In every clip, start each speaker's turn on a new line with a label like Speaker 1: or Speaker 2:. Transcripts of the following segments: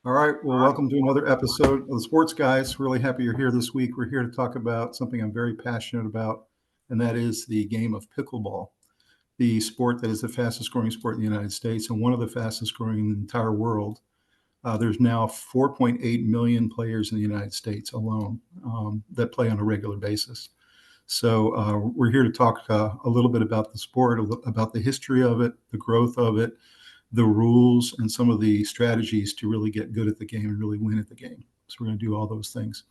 Speaker 1: All right. Well, welcome to another episode of the Sports Guys. Really happy you're here this week. We're here to talk about something I'm very passionate about, and that is the game of pickleball, the sport that is the fastest growing sport in the United States and one of the fastest growing in the entire world. There's now 4.8 million players in the United States alone that play on a regular basis. So we're here to talk a little bit about the sport, about the history of it, the growth of it, the rules, and some of the strategies to really get good at the game and really win at the game. So we're going to do all those things.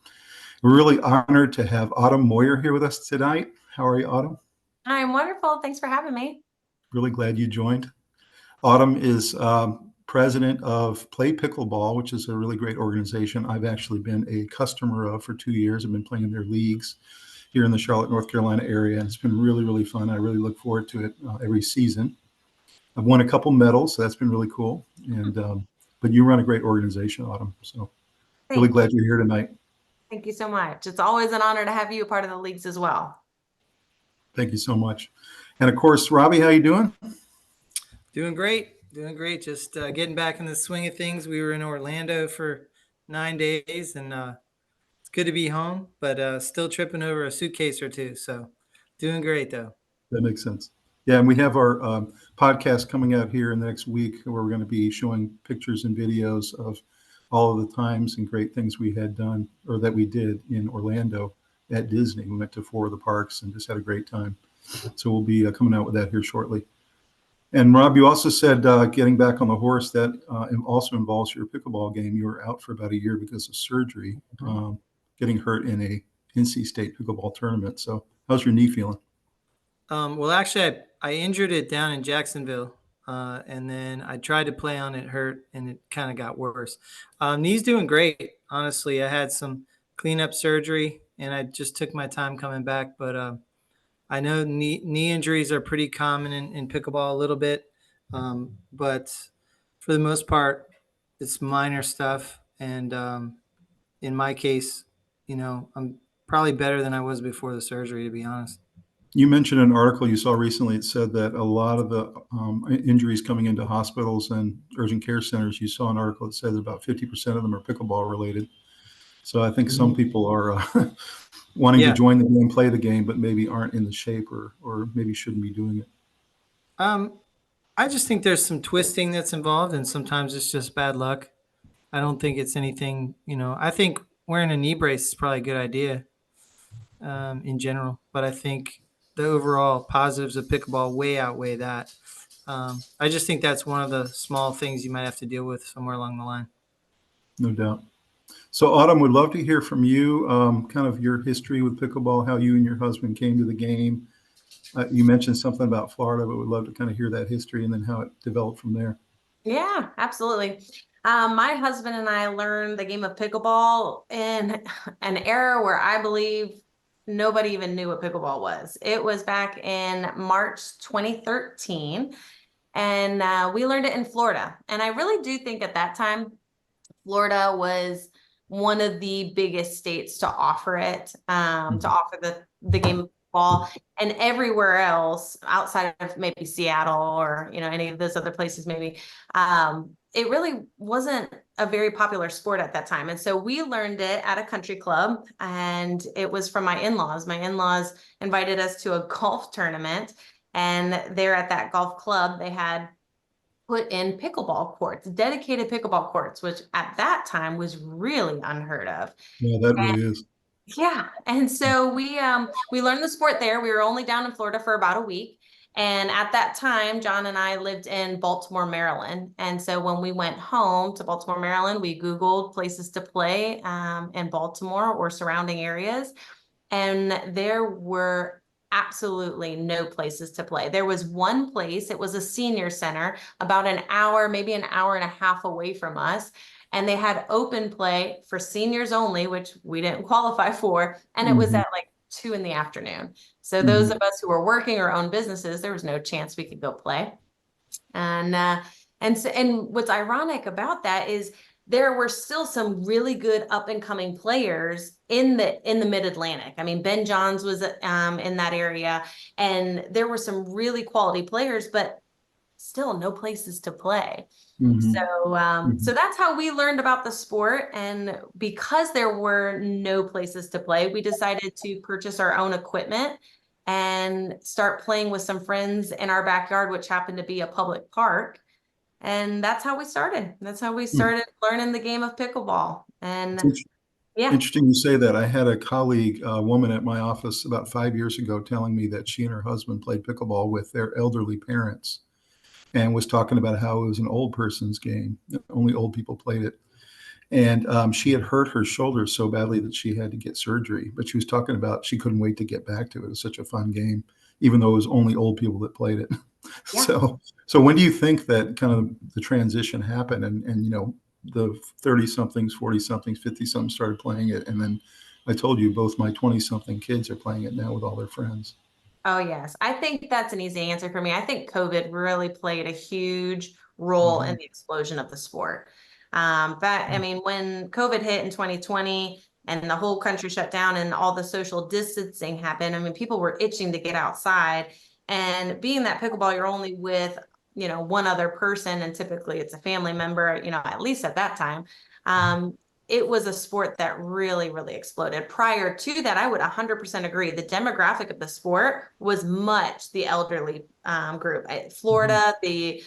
Speaker 1: We're really honored to have Autumn Moyer here with us tonight. How are you, Autumn?
Speaker 2: I'm wonderful. Thanks for having me.
Speaker 1: Really glad you joined. Autumn is president of Play Pickleball, which is a really great organization. I've actually been a customer of for 2 years. I've been playing in their leagues here in the Charlotte, North Carolina area, and it's been really, really fun. I really look forward to it every season. I've won a couple medals, so that's been really cool. And but you run a great organization, Autumn. So really glad you're here tonight.
Speaker 2: Thank you so much. It's always an honor to have you a part of the leagues as well.
Speaker 1: Thank you so much. And of course, Robbie, how you doing?
Speaker 3: Doing great. Just getting back in the swing of things. We were in Orlando for 9 days, and it's good to be home, but still tripping over a suitcase or two. So doing great, though.
Speaker 1: That makes sense. Yeah, and we have our podcast coming out here in the next week where we're going to be showing pictures and videos of all of the times and great things we had done or that we did in Orlando at Disney. We went to 4 of the parks and just had a great time. So we'll be coming out with that here shortly. And Rob, you also said getting back on the horse, that also involves your pickleball game. You were out for about a year because of surgery, getting hurt in a NC State pickleball tournament. So how's your knee feeling?
Speaker 3: Well, actually, I injured it down in Jacksonville, and then I tried to play on it, hurt, and it kind of got worse. Knee's doing great, honestly. I had some cleanup surgery, and I just took my time coming back. But I know knee injuries are pretty common in pickleball a little bit, but for the most part, it's minor stuff. And in my case, I'm probably better than I was before the surgery, to be honest.
Speaker 1: You mentioned an article you saw recently. It said that a lot of the injuries coming into hospitals and urgent care centers, you saw an article that said that about 50% of them are pickleball related. So I think some people are wanting to join the game, play the game, but maybe aren't in the shape or maybe shouldn't be doing it.
Speaker 3: I just think there's some twisting that's involved, and sometimes it's just bad luck. I don't think it's anything, I think wearing a knee brace is probably a good idea in general, but I think the overall positives of pickleball way outweigh that. I just think that's one of the small things you might have to deal with somewhere along the line.
Speaker 1: No doubt. So Autumn, would love to hear from you, kind of your history with pickleball, how you and your husband came to the game. You mentioned something about Florida, but we'd love to kind of hear that history and then how it developed from there.
Speaker 2: Yeah, absolutely. My husband and I learned the game of pickleball in an era where I believe nobody even knew what pickleball was. It was back in March 2013, and we learned it in Florida. And I really do think at that time, Florida was one of the biggest states to offer it, to offer the game of ball, and everywhere else outside of maybe Seattle or any of those other places maybe, it really wasn't a very popular sport at that time. And so we learned it at a country club, and it was from my in-laws. My in-laws invited us to a golf tournament, and there at that golf club they had put in pickleball courts, dedicated pickleball courts, which at that time was really unheard of.
Speaker 1: Yeah, that really is.
Speaker 2: Yeah. And so we learned the sport there. We were only down in Florida for about a week. And at that time, John and I lived in Baltimore, Maryland. And so when we went home to Baltimore, Maryland, we Googled places to play in Baltimore or surrounding areas. And there were absolutely no places to play. There was one place. It was a senior center about an hour, maybe an hour and a half away from us. And they had open play for seniors only, which we didn't qualify for. And it was at like 2 p.m. So those of us who were working or own businesses, there was no chance we could go play. And what's ironic about that is there were still some really good up and coming players in the Mid-Atlantic. I mean, Ben Johns was in that area, and there were some really quality players, but still no places to play.
Speaker 1: Mhm.
Speaker 2: So that's how we learned about the sport. And because there were no places to play, we decided to purchase our own equipment and start playing with some friends in our backyard, which happened to be a public park. And that's how we started. That's how we started learning the game of pickleball.
Speaker 1: It's
Speaker 2: And yeah.
Speaker 1: interesting you say that. I had a colleague, a woman at my office about 5 years ago, telling me that she and her husband played pickleball with their elderly parents and was talking about how it was an old person's game. Only old people played it. And she had hurt her shoulder so badly that she had to get surgery. But she was talking about she couldn't wait to get back to it. It was such a fun game, even though it was only old people that played it.
Speaker 2: Yeah.
Speaker 1: So when do you think that kind of the transition happened and the 30 somethings, 40 somethings, 50 somethings started playing it? And then I told you both my 20 something kids are playing it now with all their friends.
Speaker 2: Oh, yes. I think that's an easy answer for me. I think COVID really played a huge role in the explosion of the sport. But I mean, when COVID hit in 2020 and the whole country shut down and all the social distancing happened, I mean, people were itching to get outside. And being that pickleball, you're only with, one other person, and typically it's a family member, at least at that time. It was a sport that really, really exploded. Prior to that, I would 100% agree. The demographic of the sport was much the elderly group. Florida, the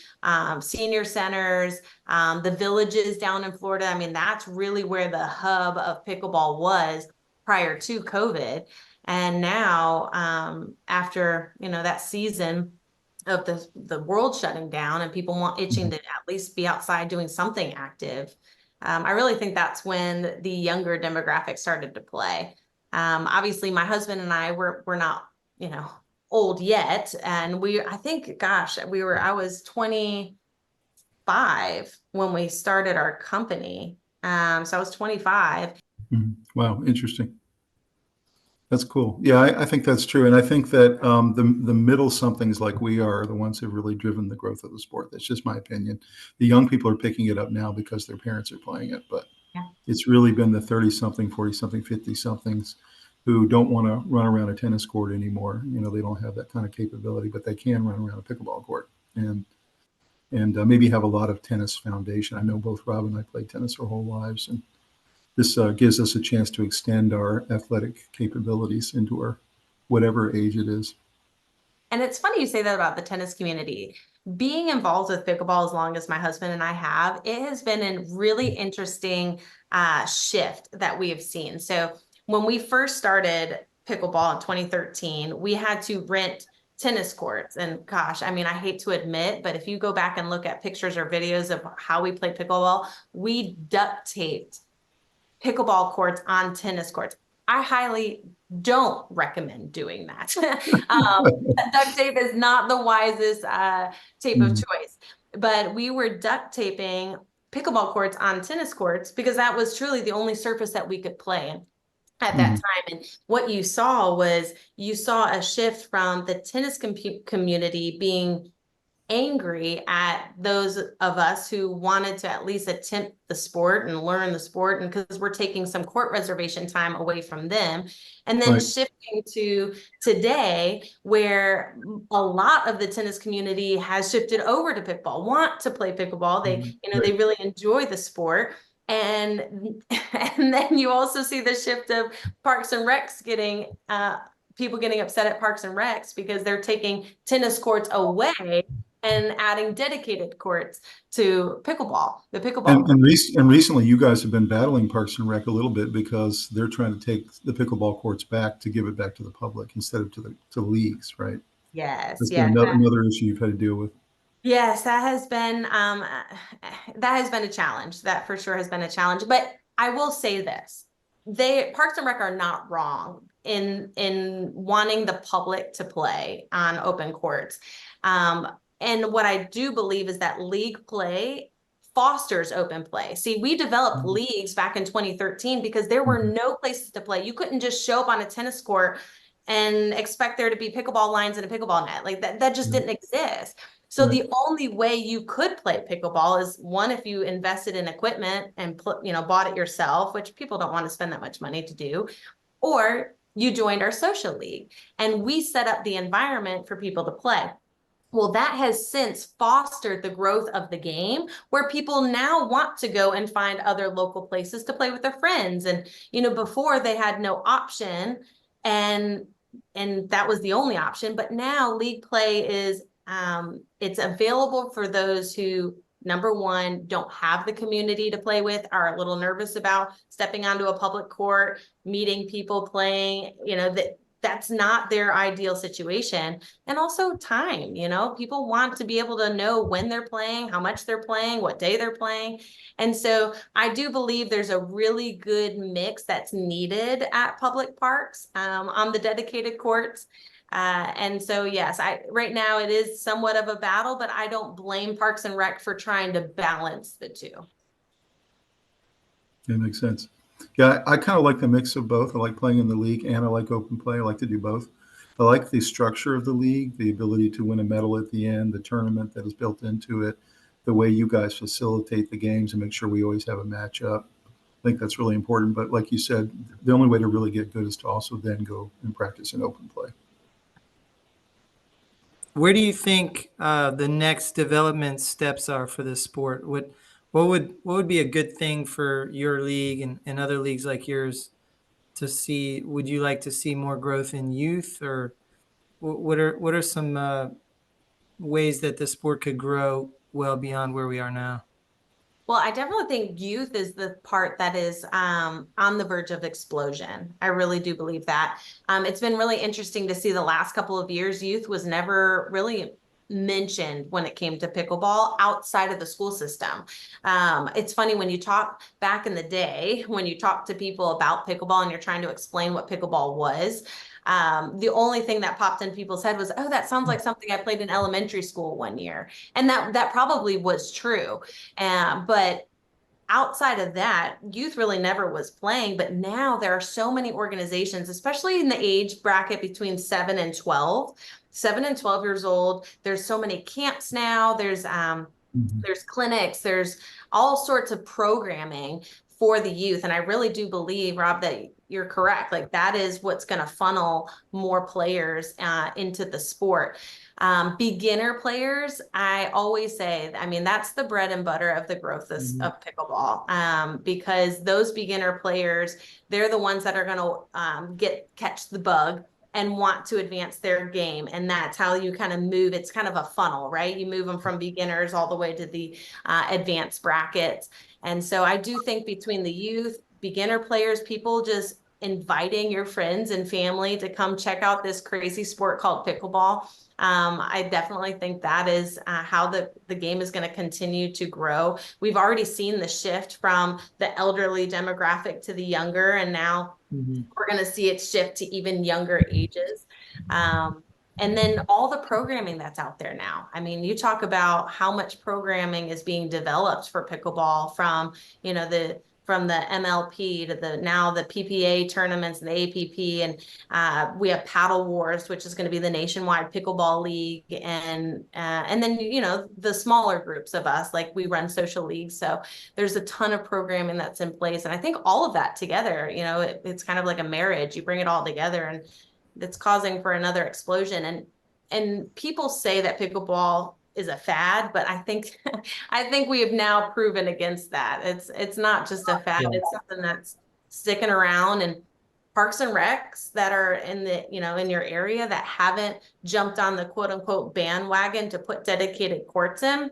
Speaker 2: senior centers, the villages down in Florida. I mean, that's really where the hub of pickleball was prior to COVID. And now, after, that season of the world shutting down and people itching to at least be outside doing something active, I really think that's when the younger demographic started to play. Obviously, my husband and I we're not, old yet, and I was 25 when we started our company. So I was 25.
Speaker 1: Wow, interesting. That's cool. Yeah, I think that's true. And I think that the middle somethings like we are the ones who have really driven the growth of the sport. That's just my opinion. The young people are picking it up now because their parents are playing it. But
Speaker 2: Yeah.
Speaker 1: it's really been the 30 something, 40 something, 50 somethings who don't want to run around a tennis court anymore. They don't have that kind of capability, but they can run around a pickleball court and maybe have a lot of tennis foundation. I know both Rob and I played tennis our whole lives, and this gives us a chance to extend our athletic capabilities into our whatever age it is.
Speaker 2: And it's funny you say that about the tennis community. Being involved with pickleball as long as my husband and I have, it has been a really interesting shift that we have seen. So when we first started pickleball in 2013, we had to rent tennis courts. And gosh, I mean, I hate to admit, but if you go back and look at pictures or videos of how we played pickleball, we duct taped pickleball courts on tennis courts. I highly don't recommend doing that. Duct tape is not the wisest tape of choice, but we were duct taping pickleball courts on tennis courts because that was truly the only surface that we could play in at that time. And what you saw a shift from the tennis community being angry at those of us who wanted to at least attempt the sport and learn the sport, and because we're taking some court reservation time away from them, and then shifting to today where a lot of the tennis community has shifted over to pickleball, want to play pickleball. They they really enjoy the sport. And then you also see the shift of Parks and Recs getting people getting upset at Parks and Recs because they're taking tennis courts away and adding dedicated courts to pickleball, the pickleball.
Speaker 1: And recently, you guys have been battling Parks and Rec a little bit because they're trying to take the pickleball courts back to give it back to the public instead of to the leagues, right?
Speaker 2: Yes,
Speaker 1: That's
Speaker 2: yes.
Speaker 1: another issue you've had to deal with.
Speaker 2: Yes, that has been a challenge. That for sure has been a challenge. But I will say this: Parks and Rec are not wrong in wanting the public to play on open courts. And what I do believe is that league play fosters open play. See, we developed leagues back in 2013 because there were no places to play. You couldn't just show up on a tennis court and expect there to be pickleball lines and a pickleball net. Like that just didn't exist. So the only way you could play pickleball is one, if you invested in equipment and bought it yourself, which people don't want to spend that much money to do, or you joined our social league and we set up the environment for people to play. Well, that has since fostered the growth of the game where people now want to go and find other local places to play with their friends. And, before they had no option and that was the only option. But now league play is it's available for those who, number one, don't have the community to play with, are a little nervous about stepping onto a public court, meeting people playing, that's not their ideal situation. And also time, people want to be able to know when they're playing, how much they're playing, what day they're playing. And so I do believe there's a really good mix that's needed at public parks on the dedicated courts. And so, yes, right now it is somewhat of a battle, but I don't blame Parks and Rec for trying to balance the two.
Speaker 1: That makes sense. Yeah, I kind of like the mix of both. I like playing in the league and I like open play. I like to do both. I like the structure of the league, the ability to win a medal at the end, the tournament that is built into it, the way you guys facilitate the games and make sure we always have a matchup. I think that's really important. But like you said, the only way to really get good is to also then go and practice in open play.
Speaker 3: Where do you think the next development steps are for this sport? What would be a good thing for your league and other leagues like yours to see? Would you like to see more growth in youth, or what are some ways that the sport could grow well beyond where we are now?
Speaker 2: Well, I definitely think youth is the part that is on the verge of explosion. I really do believe that. It's been really interesting to see the last couple of years, youth was never really mentioned when it came to pickleball outside of the school system. It's funny when you talk back in the day, when you talk to people about pickleball and you're trying to explain what pickleball was, the only thing that popped in people's head was, oh, that sounds like something I played in elementary school one year. And that probably was true. But outside of that, youth really never was playing. But now there are so many organizations, especially in the age bracket between 7 and 12. 7 and 12 years old. There's so many camps now. There's clinics. There's all sorts of programming for the youth. And I really do believe, Rob, that you're correct. Like that is what's going to funnel more players into the sport. Beginner players, I always say, I mean, that's the bread and butter of the growth of pickleball, because those beginner players, they're the ones that are going to catch the bug and want to advance their game. And that's how you kind of move. It's kind of a funnel, right? You move them from beginners all the way to the advanced brackets. And so I do think between the youth, beginner players, people just inviting your friends and family to come check out this crazy sport called pickleball. I definitely think that is how the game is going to continue to grow. We've already seen the shift from the elderly demographic to the younger, and now we're going to see it shift to even younger ages. And then all the programming that's out there now. I mean, you talk about how much programming is being developed for pickleball from, from the MLP to now the PPA tournaments and the APP. And we have Paddle Wars, which is going to be the nationwide pickleball league. And then, the smaller groups of us, like we run social leagues. So there's a ton of programming that's in place. And I think all of that together, it's kind of like a marriage. You bring it all together and it's causing for another explosion. And people say that pickleball is a fad, but I think we have now proven against that. It's not just a fad. It's something that's sticking around, and Parks and Recs that are in in your area that haven't jumped on the quote unquote bandwagon to put dedicated courts in.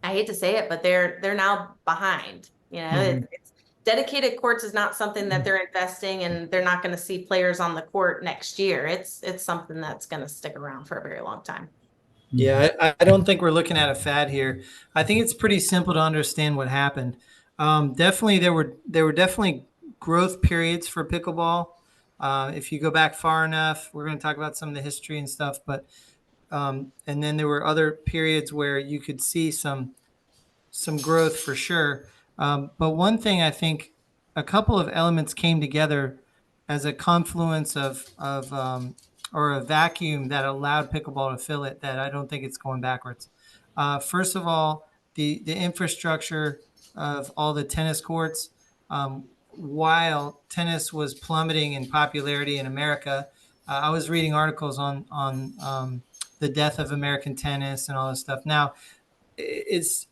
Speaker 2: I hate to say it, but they're now behind. It's dedicated courts is not something that they're investing, and they're not going to see players on the court next year. It's something that's going to stick around for a very long time.
Speaker 3: Yeah, I don't think we're looking at a fad here. I think it's pretty simple to understand what happened. Definitely, there were definitely growth periods for pickleball. If you go back far enough, we're going to talk about some of the history and stuff. But and then there were other periods where you could see some growth for sure. But one thing, I think a couple of elements came together as a confluence of or a vacuum that allowed pickleball to fill it, that I don't think it's going backwards. First of all, the infrastructure of all the tennis courts, while tennis was plummeting in popularity in America, I was reading articles on the death of American tennis and all this stuff. Now, it's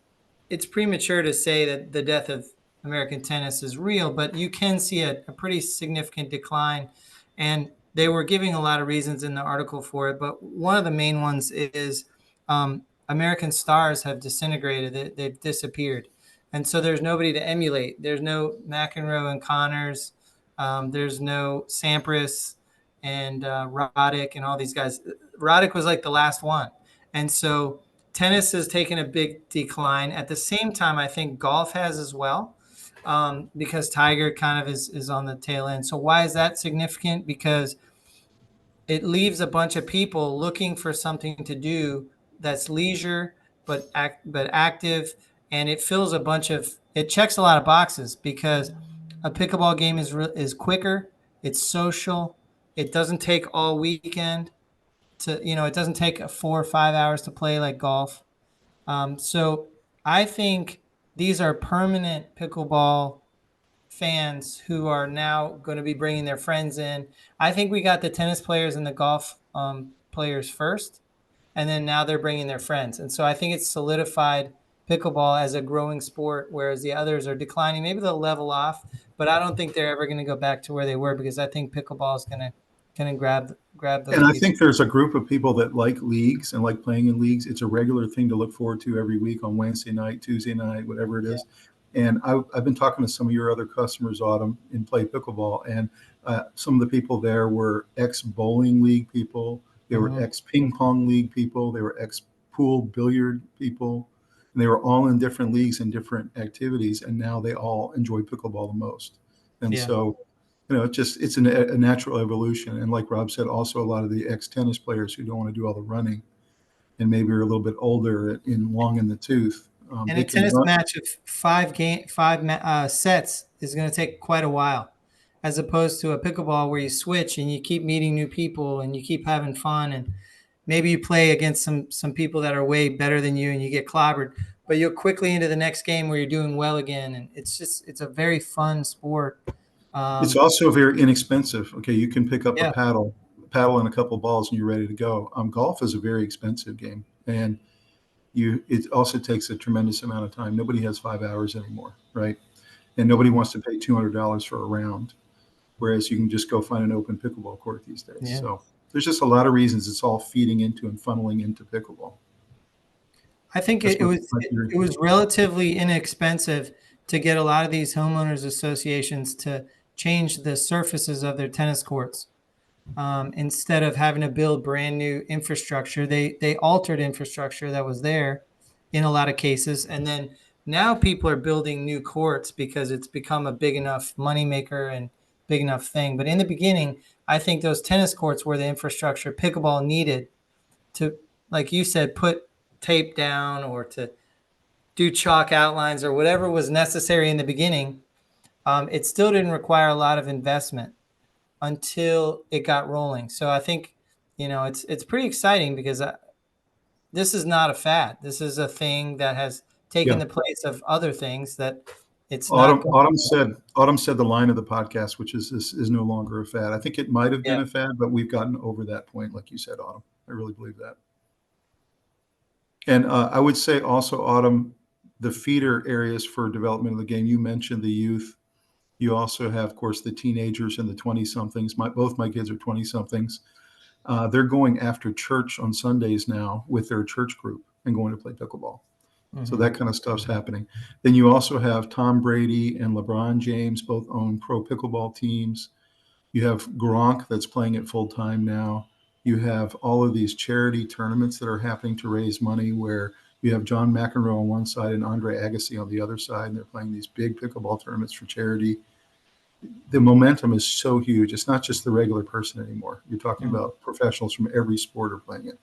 Speaker 3: premature to say that the death of American tennis is real, but you can see a pretty significant decline. And they were giving a lot of reasons in the article for it, but one of the main ones is American stars have disintegrated. They've disappeared. And so there's nobody to emulate. There's no McEnroe and Connors. There's no Sampras and Roddick and all these guys. Roddick was like the last one. And so tennis has taken a big decline. At the same time, I think golf has as well, because Tiger kind of is on the tail end. So why is that significant? Because it leaves a bunch of people looking for something to do that's leisure but active, and it fills it checks a lot of boxes because a pickleball game is quicker, it's social, it doesn't take all weekend it doesn't take 4 or 5 hours to play like golf. So I think these are permanent pickleball fans who are now going to be bringing their friends in. I think we got the tennis players and the golf players first, and then now they're bringing their friends. And so I think it's solidified pickleball as a growing sport, whereas the others are declining. Maybe they'll level off, but I don't think they're ever going to go back to where they were, because I think pickleball is going to grab those.
Speaker 1: And I think there's a group of people that like leagues and like playing in leagues. It's a regular thing to look forward to every week on Wednesday night, Tuesday night, whatever it is. And I've been talking to some of your other customers, Autumn, in play pickleball, and some of the people there were ex-bowling league people. They were ex-ping pong league people. They were ex-pool billiard people. And they were all in different leagues and different activities, and now they all enjoy pickleball the most. And so, it's a natural evolution. And like Rob said, also a lot of the ex-tennis players who don't want to do all the running and maybe are a little bit older and long in the tooth.
Speaker 3: And a tennis match of five sets is going to take quite a while, as opposed to a pickleball where you switch and you keep meeting new people and you keep having fun, and maybe you play against some people that are way better than you and you get clobbered, but you're quickly into the next game where you're doing well again. And it's a very fun sport.
Speaker 1: It's also very inexpensive. Okay, you can pick up a paddle and a couple of balls and you're ready to go. Golf is a very expensive game, and it also takes a tremendous amount of time. Nobody has 5 hours anymore, right? And nobody wants to pay $200 for a round, whereas you can just go find an open pickleball court these days. Yeah. So there's just a lot of reasons it's all feeding into and funneling into pickleball.
Speaker 3: I think it was relatively inexpensive to get a lot of these homeowners associations to change the surfaces of their tennis courts. Instead of having to build brand new infrastructure, they altered infrastructure that was there in a lot of cases. And then now people are building new courts because it's become a big enough moneymaker and big enough thing. But in the beginning, I think those tennis courts were the infrastructure pickleball needed to, like you said, put tape down or to do chalk outlines or whatever was necessary in the beginning. It still didn't require a lot of investment until it got rolling. So I think, it's pretty exciting because this is not a fad. This is a thing that has taken the place of other things that it's
Speaker 1: Autumn said the line of the podcast, which is this is no longer a fad. I think it might have been a fad, but we've gotten over that point, like you said, Autumn. I really believe that. And I would say also, Autumn, the feeder areas for development of the game, you mentioned the youth. You also have, of course, the teenagers and the 20-somethings. Both my kids are 20-somethings. They're going after church on Sundays now with their church group and going to play pickleball. Mm-hmm. So that kind of stuff's happening. Then you also have Tom Brady and LeBron James both own pro pickleball teams. You have Gronk that's playing it full time now. You have all of these charity tournaments that are happening to raise money, where you have John McEnroe on one side and Andre Agassi on the other side, and they're playing these big pickleball tournaments for charity. The momentum is so huge. It's not just the regular person anymore. You're talking about professionals from every sport are playing it.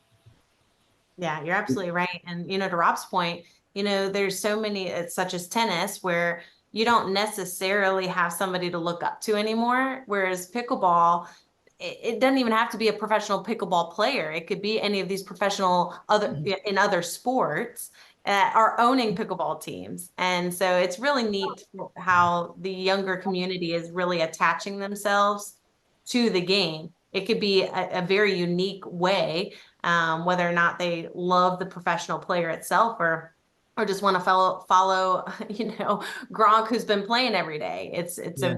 Speaker 2: Yeah, you're absolutely right. And, to Rob's point, there's so many, such as tennis, where you don't necessarily have somebody to look up to anymore. Whereas pickleball, it doesn't even have to be a professional pickleball player. It could be any of these professional in other sports are owning pickleball teams. And so it's really neat how the younger community is really attaching themselves to the game. It could be a very unique way whether or not they love the professional player itself or just want to follow, Gronk, who's been playing every day. It's
Speaker 3: Yeah.
Speaker 2: a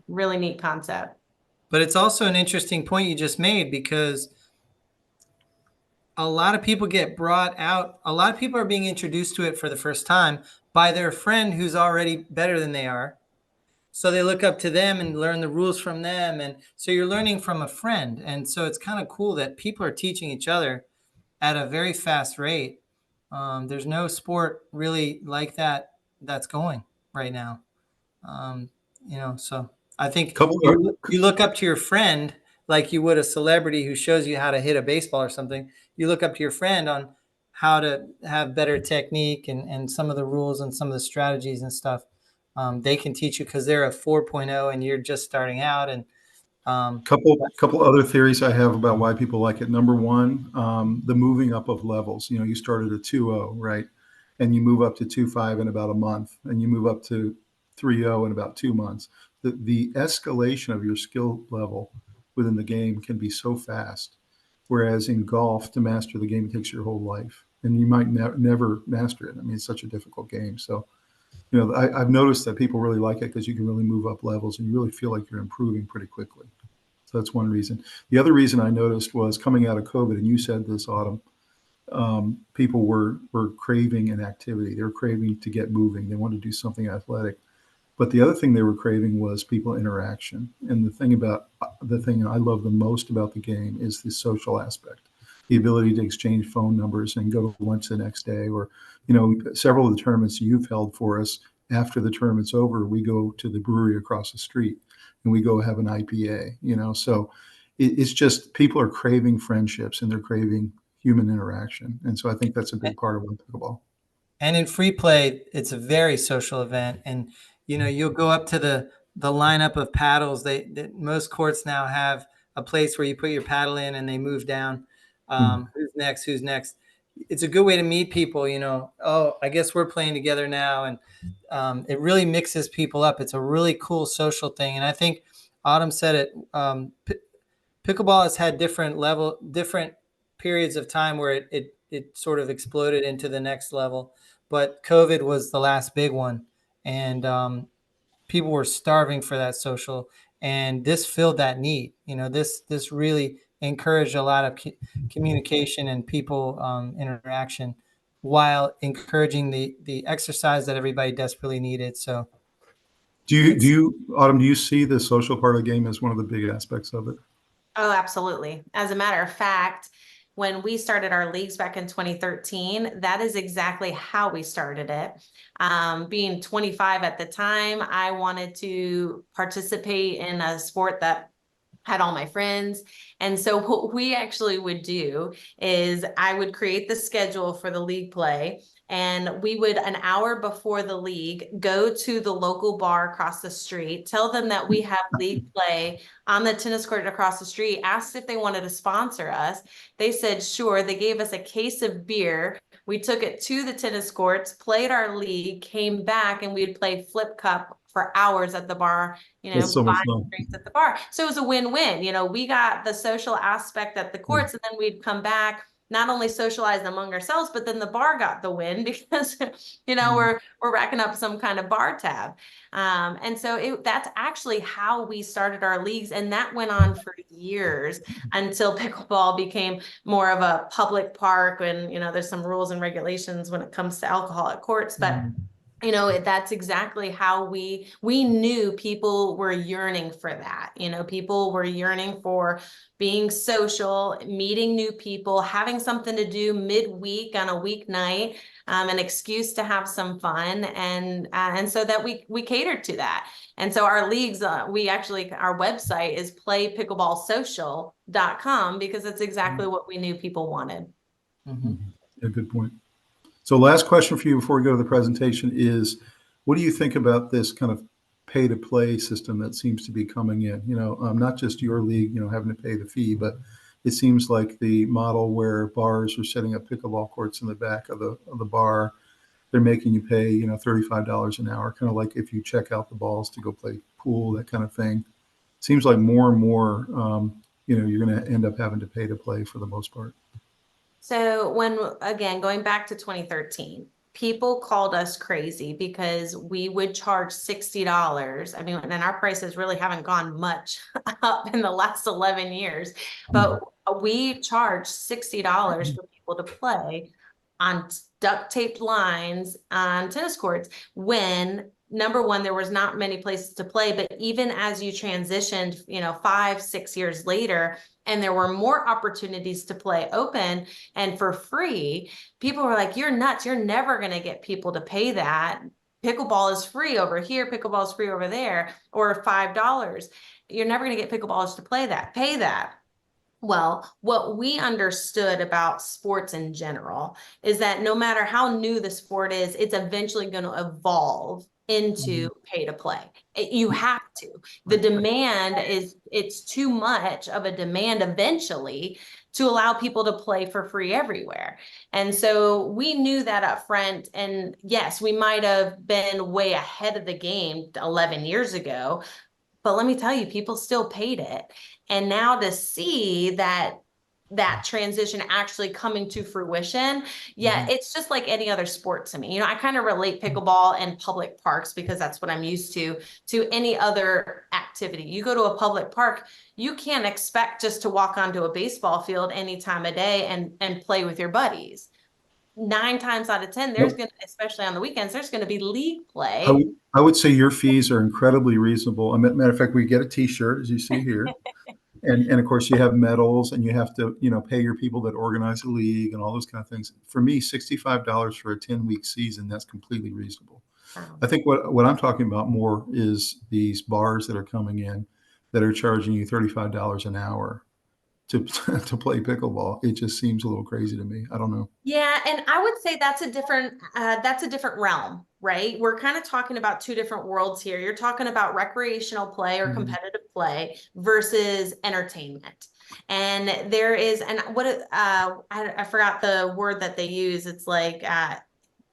Speaker 2: really neat concept.
Speaker 3: But it's also an interesting point you just made, because a lot of people get brought out. A lot of people are being introduced to it for the first time by their friend who's already better than they are. So they look up to them and learn the rules from them. And so you're learning from a friend. And so it's kind of cool that people are teaching each other at a very fast rate. There's no sport really like that that's going right now. So I think
Speaker 1: Couple
Speaker 3: you look up to your friend like you would a celebrity who shows you how to hit a baseball or something. You look up to your friend on how to have better technique and some of the rules and some of the strategies and stuff. They can teach you because they're a 4.0 and you're just starting out. And
Speaker 1: couple other theories I have about why people like it. Number one, the moving up of levels. You started at 2.0, right? And you move up to 2.5 in about a month, and you move up to 3.0 in about 2 months. The escalation of your skill level within the game can be so fast. Whereas in golf, to master the game, it takes your whole life, and you might never master it. I mean, it's such a difficult game. So, I've noticed that people really like it because you can really move up levels and you really feel like you're improving pretty quickly. So that's one reason. The other reason I noticed was coming out of COVID, and you said this, Autumn, people were craving an activity. They were craving to get moving. They wanted to do something athletic. But the other thing they were craving was people interaction. And the thing I love the most about the game is the social aspect, the ability to exchange phone numbers and go to lunch the next day. Or, several of the tournaments you've held for us, after the tournament's over, we go to the brewery across the street and we go have an IPA, so it's just people are craving friendships and they're craving human interaction. And so I think that's a big part of pickleball.
Speaker 3: And in free play, it's a very social event. And, you'll go up to the lineup of paddles. Most courts now have a place where you put your paddle in and they move down. Who's next? It's a good way to meet people, oh, I guess we're playing together now. And it really mixes people up. It's a really cool social thing. And I think Autumn said it, pickleball has had different periods of time where it sort of exploded into the next level, but COVID was the last big one, and people were starving for that social, and this filled that need. This really encouraged a lot of communication and people interaction, while encouraging the exercise that everybody desperately needed. So,
Speaker 1: Autumn, do you see the social part of the game as one of the big aspects of it?
Speaker 2: Oh, absolutely. As a matter of fact, when we started our leagues back in 2013, that is exactly how we started it. Being 25 at the time, I wanted to participate in a sport that had all my friends. And so what we actually would do is I would create the schedule for the league play. And we would, an hour before the league, go to the local bar across the street, tell them that we have league play on the tennis court across the street, asked if they wanted to sponsor us. They said, sure. They gave us a case of beer. We took it to the tennis courts, played our league, came back, and we'd play flip cup for hours at the bar,
Speaker 1: That's so much
Speaker 2: buying
Speaker 1: fun.
Speaker 2: drinks at the bar. So it was a win-win. We got the social aspect at the courts, and then we'd come back, not only socialize among ourselves, but then the bar got the win because, we're racking up some kind of bar tab. And so that's actually how we started our leagues. And that went on for years until pickleball became more of a public park. And, there's some rules and regulations when it comes to alcohol at courts, but that's exactly how we knew people were yearning for that. People were yearning for being social, meeting new people, having something to do midweek on a weeknight, an excuse to have some fun. And so that we catered to that. And so our leagues, our website is playpickleballsocial.com because it's exactly what we knew people wanted.
Speaker 3: Mm-hmm.
Speaker 1: Yeah, good point. So last question for you before we go to the presentation is, what do you think about this kind of pay to play system that seems to be coming in? Not just your league, having to pay the fee, but it seems like the model where bars are setting up pickleball courts in the back of the bar, they're making you pay, $35 an hour, kind of like if you check out the balls to go play pool, that kind of thing. Seems like more and more, you're going to end up having to pay to play for the most part.
Speaker 2: So again, going back to 2013, people called us crazy because we would charge $60. I mean, and our prices really haven't gone much up in the last 11 years, but we charge $60 for people to play on duct taped lines on tennis courts when number one, there was not many places to play, but even as you transitioned, 5-6 years later, and there were more opportunities to play open and for free, people were like, you're nuts. You're never going to get people to pay that. Pickleball is free over here. Pickleball is free over there, or $5. You're never going to get pickleballers to pay that. Well, what we understood about sports in general is that no matter how new the sport is, it's eventually going to evolve into pay to play. You have to. The demand it's too much of a demand eventually to allow people to play for free everywhere. And so we knew that up front. And yes, we might have been way ahead of the game 11 years ago, but let me tell you, people still paid it. And now to see that transition actually coming to fruition, it's just like any other sport to me. I kind of relate pickleball and public parks because that's what I'm used to any other activity. You go to a public park, you can't expect just to walk onto a baseball field any time of day and play with your buddies. 9 times out of 10, especially on the weekends, there's going to be league play.
Speaker 1: I would say your fees are incredibly reasonable. Matter of fact, we get a T-shirt, as you see here. And of course you have medals and you have to, pay your people that organize the league and all those kind of things. For me, $65 for a 10-week season, that's completely reasonable. I think what I'm talking about more is these bars that are coming in that are charging you $35 an hour to play pickleball. It just seems a little crazy to me. I don't know.
Speaker 2: Yeah, and I would say that's a different realm, right? We're kind of talking about two different worlds here. You're talking about recreational play or competitive play versus entertainment. And there is, and I forgot the word that they use. It's like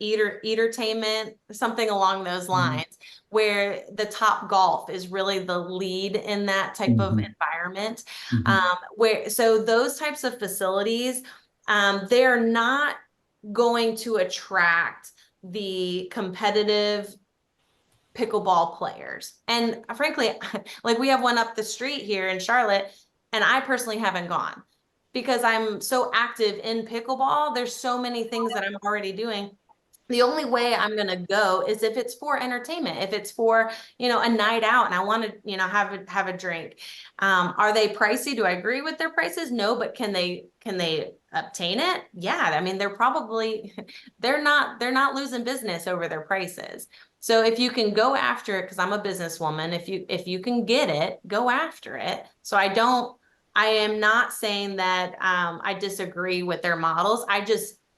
Speaker 2: entertainment, something along those lines, where the Top Golf is really the lead in that type of environment. So those types of facilities, they're not going to attract the competitive pickleball players. And frankly, like we have one up the street here in Charlotte, and I personally haven't gone because I'm so active in pickleball. There's so many things that I'm already doing. The only way I'm going to go is if it's for entertainment, if it's for, a night out and I want to, have a drink. Are they pricey? Do I agree with their prices? No, but can they obtain it? Yeah. I mean, they're not losing business over their prices. So if you can go after it, because I'm a businesswoman, if you can get it, go after it. So I am not saying that I disagree with their models.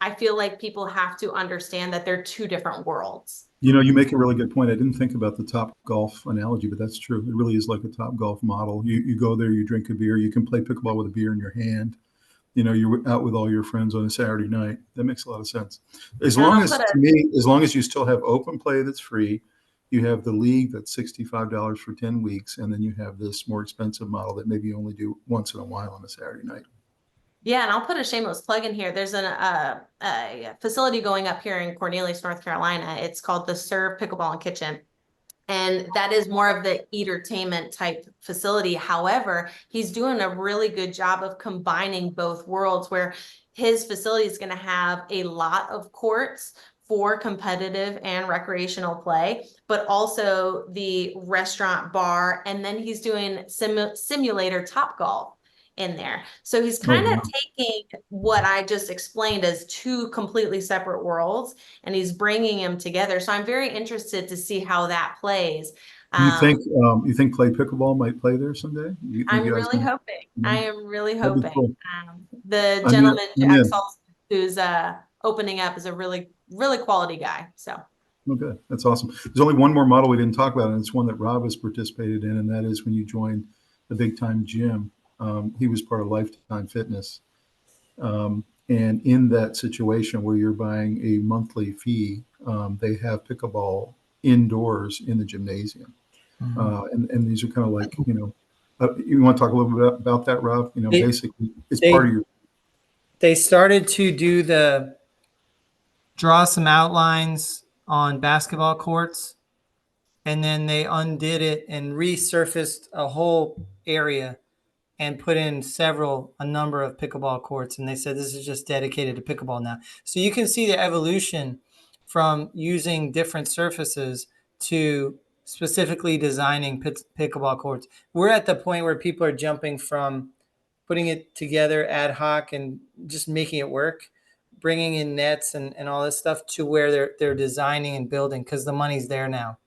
Speaker 2: I feel like people have to understand that they're two different worlds.
Speaker 1: You make a really good point. I didn't think about the Top Golf analogy, but that's true. It really is like a Top Golf model. You go there, you drink a beer, you can play pickleball with a beer in your hand. You're out with all your friends on a Saturday night. That makes a lot of sense. As long as you still have open play that's free, you have the league that's $65 for 10 weeks, and then you have this more expensive model that maybe you only do once in a while on a Saturday night.
Speaker 2: Yeah, and I'll put a shameless plug in here. There's a facility going up here in Cornelius, North Carolina. It's called the Serve Pickleball and Kitchen. And that is more of the entertainment type facility. However, he's doing a really good job of combining both worlds, where his facility is going to have a lot of courts for competitive and recreational play, but also the restaurant, bar, and then he's doing simulator Top Golf in there. So he's kind of taking what I just explained as two completely separate worlds, and he's bringing them together. So I'm very interested to see how that plays.
Speaker 1: You think Play Pickleball might play there someday?
Speaker 2: I'm really hoping. I am really hoping.
Speaker 1: Cool.
Speaker 2: The gentleman who's opening up is a really, really quality guy. So.
Speaker 1: Oh, good. That's awesome. There's only one more model we didn't talk about, and it's one that Rob has participated in, and that is when you join the big time gym. He was part of Lifetime Fitness. And in that situation where you're buying a monthly fee, they have pickleball indoors in the gymnasium. And these are kind of like, you want to talk a little bit about that, Rob? Basically it's part of your.
Speaker 3: they started to draw some outlines on basketball courts, and then they undid it and resurfaced a whole area and put in a number of pickleball courts. And they said this is just dedicated to pickleball now. So you can see the evolution from using different surfaces to specifically designing pickleball courts. We're at the point where people are jumping from putting it together ad hoc and just making it work, bringing in nets and all this stuff, to where they're designing and building, because the money's there now,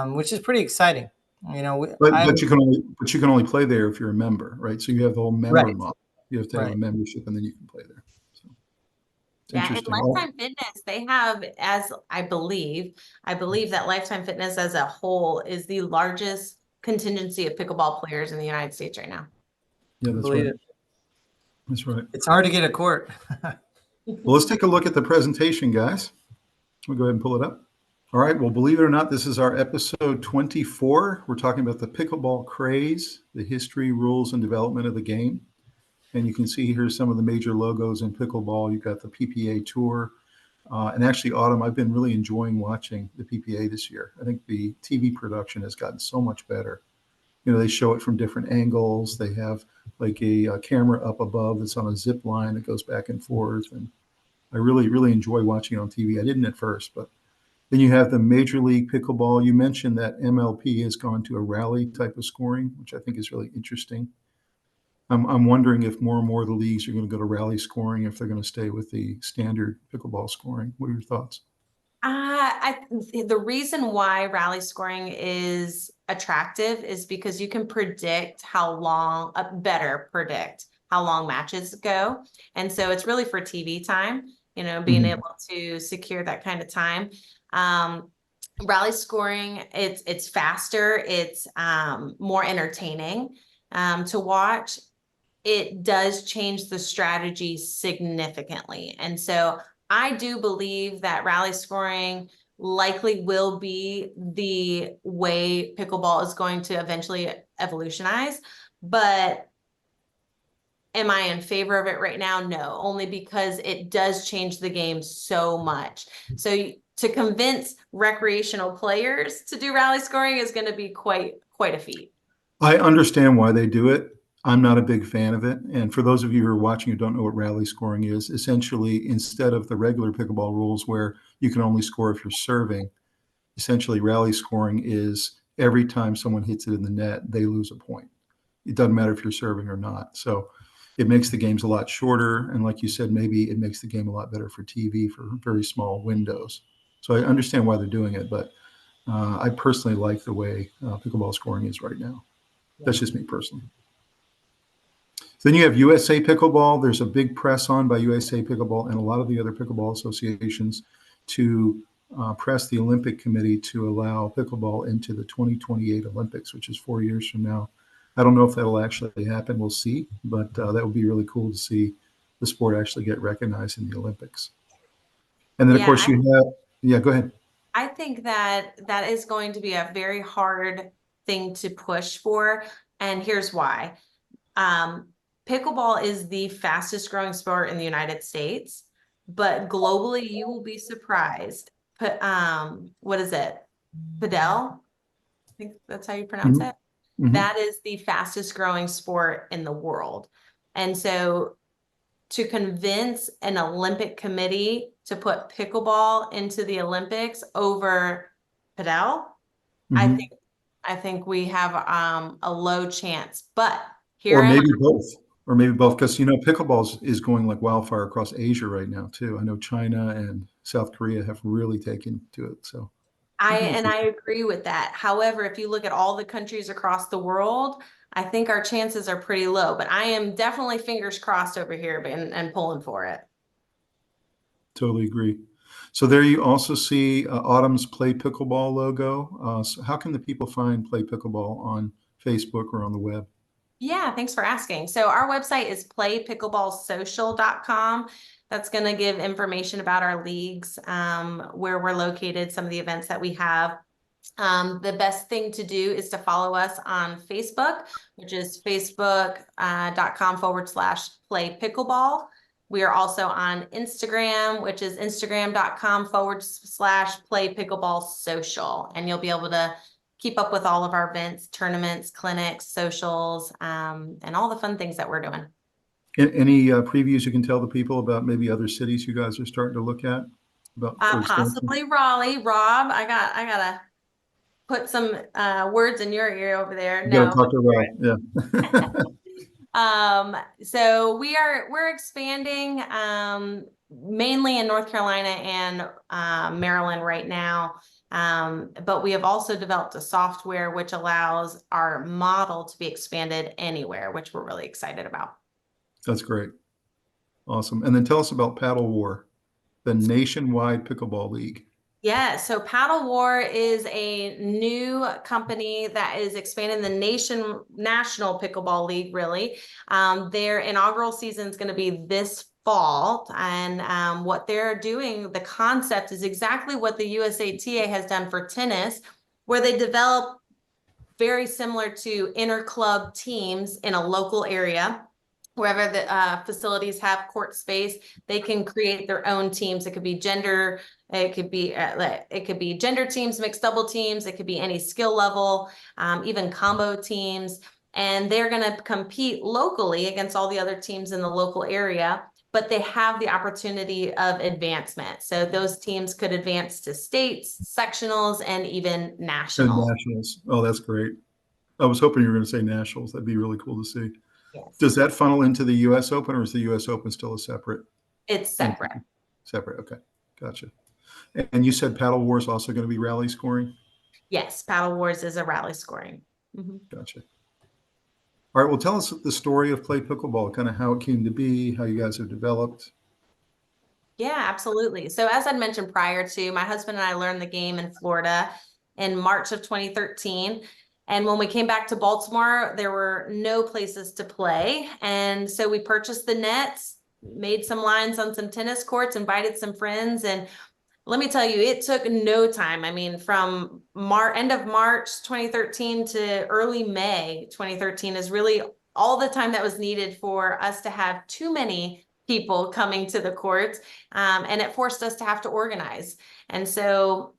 Speaker 3: which is pretty exciting.
Speaker 1: But you can only play there if you're a member, right? So you have the whole member
Speaker 3: Right.
Speaker 1: model. You have to have a
Speaker 3: Right.
Speaker 1: membership, and then you can play there. So it's
Speaker 2: Yeah, and
Speaker 1: interesting.
Speaker 2: Lifetime Fitness, they have, as I believe that Lifetime Fitness as a whole is the largest contingency of pickleball players in the United States right now.
Speaker 1: Yeah, that's
Speaker 3: Believe
Speaker 1: right.
Speaker 3: it.
Speaker 1: That's right.
Speaker 3: It's hard to get a court.
Speaker 1: Well, let's take a look at the presentation, guys. We'll go ahead and pull it up. All right. Well, believe it or not, this is our episode 24. We're talking about the Pickleball Craze, the history, rules, and development of the game. And you can see here some of the major logos in pickleball. You've got the PPA Tour. And actually, Autumn, I've been really enjoying watching the PPA this year. I think the TV production has gotten so much better. They show it from different angles. They have like a camera up above that's on a zip line that goes back and forth. And I really, really enjoy watching it on TV. I didn't at first, but then you have the Major League Pickleball. You mentioned that MLP has gone to a rally type of scoring, which I think is really interesting. I'm wondering if more and more of the leagues are going to go to rally scoring, if they're going to stay with the standard pickleball scoring. What are your thoughts?
Speaker 2: The reason why rally scoring is attractive is because you can predict better predict how long matches go. And so it's really for TV time, being able to secure that kind of time. Rally scoring, it's faster, it's more entertaining to watch. It does change the strategy significantly. And so I do believe that rally scoring likely will be the way pickleball is going to eventually evolutionize. But am I in favor of it right now? No, only because it does change the game so much. So to convince recreational players to do rally scoring is going to be quite a feat.
Speaker 1: I understand why they do it. I'm not a big fan of it. And for those of you who are watching who don't know what rally scoring is, essentially, instead of the regular pickleball rules where you can only score if you're serving, essentially rally scoring is every time someone hits it in the net, they lose a point. It doesn't matter if you're serving or not. So it makes the games a lot shorter. And like you said, maybe it makes the game a lot better for TV for very small windows. So I understand why they're doing it, but I personally like the way pickleball scoring is right now. That's just me personally. Then you have USA Pickleball. There's a big press on by USA Pickleball and a lot of the other pickleball associations to press the Olympic Committee to allow pickleball into the 2028 Olympics, which is 4 years from now. I don't know if that'll actually happen. We'll see, but that would be really cool to see the sport actually get recognized in the Olympics. And then, of course, go ahead.
Speaker 2: I think that is going to be a very hard thing to push for. And here's why. Pickleball is the fastest growing sport in the United States, but globally, you will be surprised. What is it? Padel? I think that's how you pronounce it. That is the fastest growing sport in the world. And so to convince an Olympic committee to put pickleball into the Olympics over Padel, I think we have a low chance. But
Speaker 1: or maybe both, because pickleball is going like wildfire across Asia right now too. I know China and South Korea have really taken to it. So
Speaker 2: I agree with that. However, if you look at all the countries across the world, I think our chances are pretty low. But I am definitely fingers crossed over here and pulling for it.
Speaker 1: Totally agree. So there you also see Autumn's Play Pickleball logo. So how can the people find Play Pickleball on Facebook or on the web?
Speaker 2: Yeah, thanks for asking. So our website is playpickleballsocial.com. That's going to give information about our leagues, where we're located, some of the events that we have. The best thing to do is to follow us on Facebook, which is facebook.com/playpickleball. We are also on Instagram, which is instagram.com/play pickleball social. And you'll be able to keep up with all of our events, tournaments, clinics, socials, and all the fun things that we're doing.
Speaker 1: Any previews you can tell the people about maybe other cities you guys are starting to look at? About for expansion?
Speaker 2: Possibly Raleigh. Rob, I gotta put some words in your ear over there.
Speaker 1: You gotta talk to Rob. Yeah.
Speaker 2: So we're expanding mainly in North Carolina and Maryland right now. But we have also developed a software which allows our model to be expanded anywhere, which we're really excited about.
Speaker 1: That's great. Awesome. And then tell us about Paddle War, the nationwide pickleball league.
Speaker 2: Yeah, so Paddle War is a new company that is expanding the national pickleball league, really. Their inaugural season is going to be this fall, and what they're doing, the concept is exactly what the USATA has done for tennis, where they develop very similar to inter-club teams in a local area. Wherever the facilities have court space, they can create their own teams. It could be gender, it could be gender teams, mixed double teams, it could be any skill level, even combo teams. And they're going to compete locally against all the other teams in the local area, but they have the opportunity of advancement. So those teams could advance to states, sectionals, and even nationals.
Speaker 1: And nationals. Oh, that's great. I was hoping you were going to say nationals. That'd be really cool to see.
Speaker 2: Yes.
Speaker 1: Does that funnel into the U.S. Open, or is the U.S. Open still a separate?
Speaker 2: It's separate.
Speaker 1: Separate. Okay. Gotcha. And you said Paddle War is also going to be rally scoring?
Speaker 2: Yes. Paddle Wars is a rally scoring.
Speaker 1: Gotcha. All right. Well, tell us the story of Play Pickleball, kind of how it came to be, how you guys have developed.
Speaker 2: Yeah, absolutely. So as I mentioned prior to, my husband and I learned the game in Florida in March of 2013. And when we came back to Baltimore, there were no places to play. And so we purchased the nets, made some lines on some tennis courts, invited some friends. And let me tell you, it took no time. I mean, from end of March 2013 to early May 2013 is really all the time that was needed for us to have too many people coming to the courts, and it forced us to have to organize. And so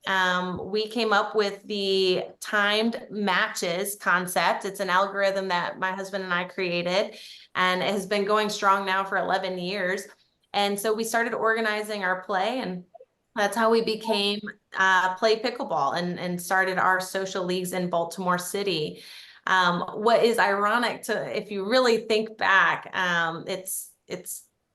Speaker 2: we came up with the timed matches concept. It's an algorithm that my husband and I created, and it has been going strong now for 11 years. And so we started organizing our play, and that's how we became Play Pickleball and started our social leagues in Baltimore City. What is ironic if you really think back,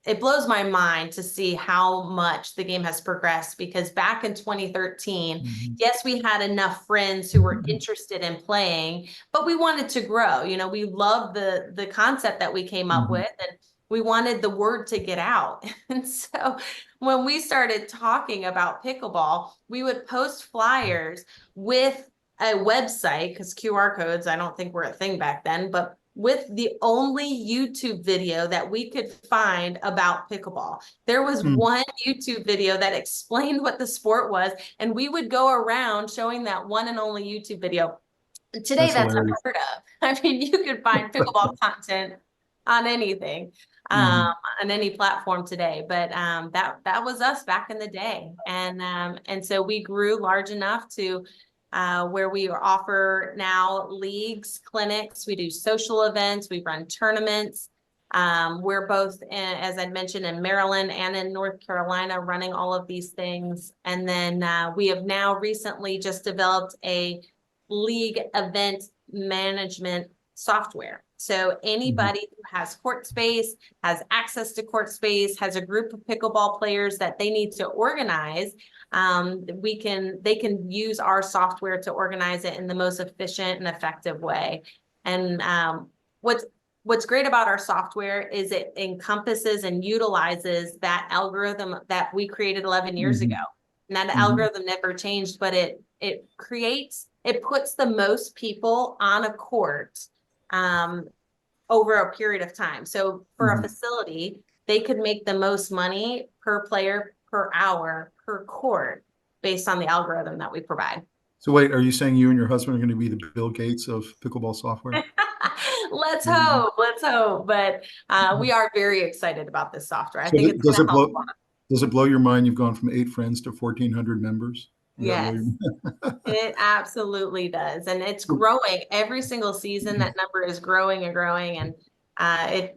Speaker 2: it blows my mind to see how much the game has progressed, because back in 2013, yes, we had enough friends who were interested in playing, but we wanted to grow. You know, we loved the concept that we came up with, and we wanted the word to get out. And so when we started talking about pickleball, we would post flyers with a website, because QR codes, I don't think were a thing back then, but with the only YouTube video that we could find about pickleball. There was one YouTube video that explained what the sport was, and we would go around showing that one and only YouTube video. Today, that's unheard of. I mean, you could find pickleball content on anything, on any platform today, but that was us back in the day. And so we grew large enough to where we offer now leagues, clinics, we do social events, we run tournaments. We're both, as I mentioned, in Maryland and in North Carolina running all of these things. And then we have now recently just developed a league event management software. So anybody who has court space, has access to court space, has a group of pickleball players that they need to organize, they can use our software to organize it in the most efficient and effective way. And what's great about our software is it encompasses and utilizes that algorithm that we created 11 years ago. And that algorithm never changed, but it puts the most people on a court over a period of time. So for a facility, they could make the most money per player, per hour, per court, based on the algorithm that we provide.
Speaker 1: So wait, are you saying you and your husband are going to be the Bill Gates of pickleball software?
Speaker 2: Let's
Speaker 1: Mhm.
Speaker 2: hope. Let's hope. But we are very excited about this software. I
Speaker 1: So
Speaker 2: think it's
Speaker 1: does
Speaker 2: going
Speaker 1: it
Speaker 2: to help a
Speaker 1: blow,
Speaker 2: lot.
Speaker 1: does it blow your mind you've gone from 8 friends to 1,400 members? Does that blow your
Speaker 2: Yes.
Speaker 1: mind?
Speaker 2: It absolutely does. And it's growing every single season. That number is growing and growing. And I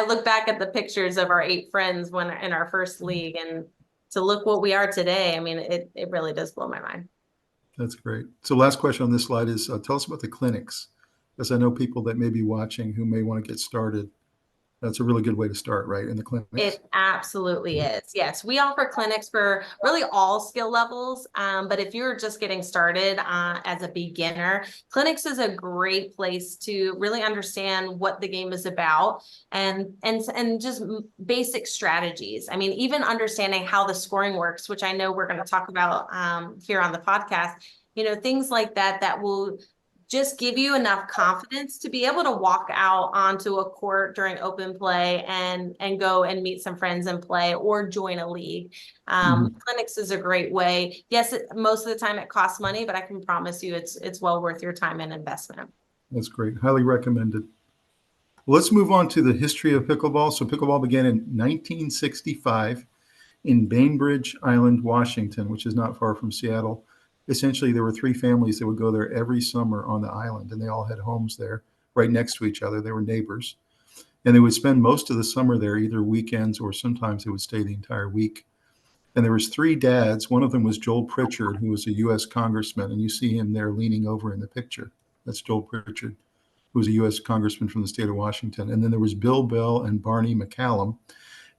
Speaker 2: look back at the pictures of our 8 friends when in our first league, and to look what we are today, I mean, it really does blow my mind.
Speaker 1: That's great. So last question on this slide is tell us about the clinics, because I know people that may be watching who may want to get started. That's a really good way to start, right? In the clinics.
Speaker 2: It absolutely is. Yes, we offer clinics for really all skill levels. But if you're just getting started as a beginner, clinics is a great place to really understand what the game is about and just basic strategies. I mean, even understanding how the scoring works, which I know we're going to talk about here on the podcast. Things like that that will just give you enough confidence to be able to walk out onto a court during open play and go and meet some friends and play or join a league. Clinics is a great way. Yes, most of the time it costs money, but I can promise you it's well worth your time and investment.
Speaker 1: That's great. Highly recommended. Well, let's move on to the history of pickleball. So pickleball began in 1965 in Bainbridge Island, Washington, which is not far from Seattle. Essentially, there were 3 families that would go there every summer on the island, and they all had homes there right next to each other. They were neighbors. And they would spend most of the summer there, either weekends or sometimes they would stay the entire week. And there was 3 dads. One of them was Joel Pritchard, who was a U.S. congressman, and you see him there leaning over in the picture. That's Joel Pritchard, who was a U.S. congressman from the state of Washington. And then there was Bill Bell and Barney McCallum.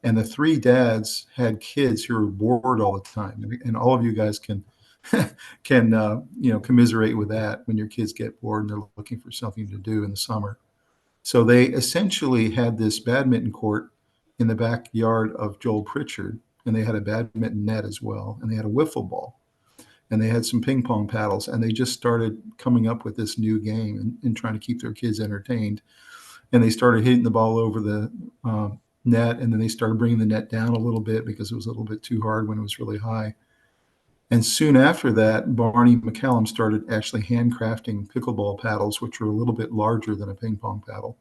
Speaker 1: And the 3 dads had kids who were bored all the time. And all of you guys can commiserate with that when your kids get bored and they're looking for something to do in the summer. So they essentially had this badminton court in the backyard of Joel Pritchard, and they had a badminton net as well, and they had a wiffle ball, and they had some ping pong paddles, and they just started coming up with this new game and trying to keep their kids entertained. And they started hitting the ball over the net, and then they started bringing the net down a little bit because it was a little bit too hard when it was really high. And soon after that, Barney McCallum started actually handcrafting pickleball paddles, which were a little bit larger than a ping pong paddle,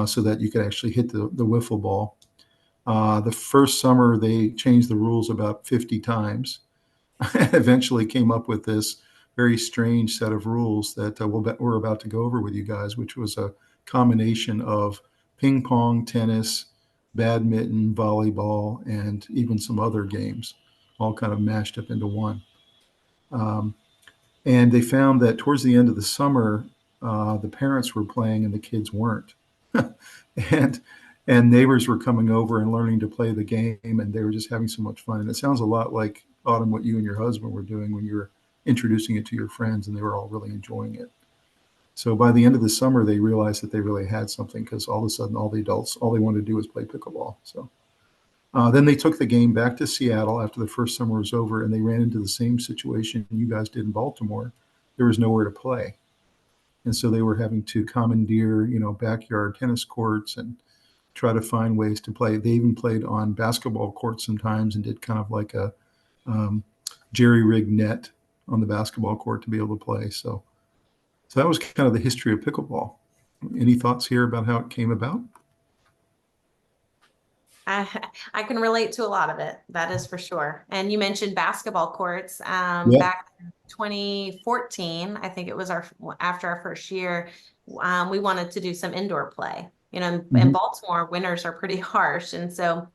Speaker 1: so that you could actually hit the wiffle ball. The first summer, they changed the rules about 50 times and eventually came up with this very strange set of rules that we're about to go over with you guys, which was a combination of ping pong, tennis, badminton, volleyball, and even some other games, all kind of mashed up into one. And they found that towards the end of the summer, the parents were playing and the kids weren't. and neighbors were coming over and learning to play the game, and they were just having so much fun. And it sounds a lot like, Autumn, what you and your husband were doing when you were introducing it to your friends, and they were all really enjoying it. So by the end of the summer, they realized that they really had something, because all of a sudden, all the adults, all they wanted to do was play pickleball. So then they took the game back to Seattle after the first summer was over, and they ran into the same situation you guys did in Baltimore. There was nowhere to play. And so they were having to commandeer, backyard tennis courts and try to find ways to play. They even played on basketball courts sometimes and did kind of like a jerry-rigged net on the basketball court to be able to play. So that was kind of the history of pickleball. Any thoughts here about how it came about?
Speaker 2: I can relate to a lot of it. That is for sure. And you mentioned basketball courts.
Speaker 1: Yeah.
Speaker 2: Back in 2014, I think it was after our first year, we wanted to do some indoor play. In Baltimore, winters are pretty harsh, and so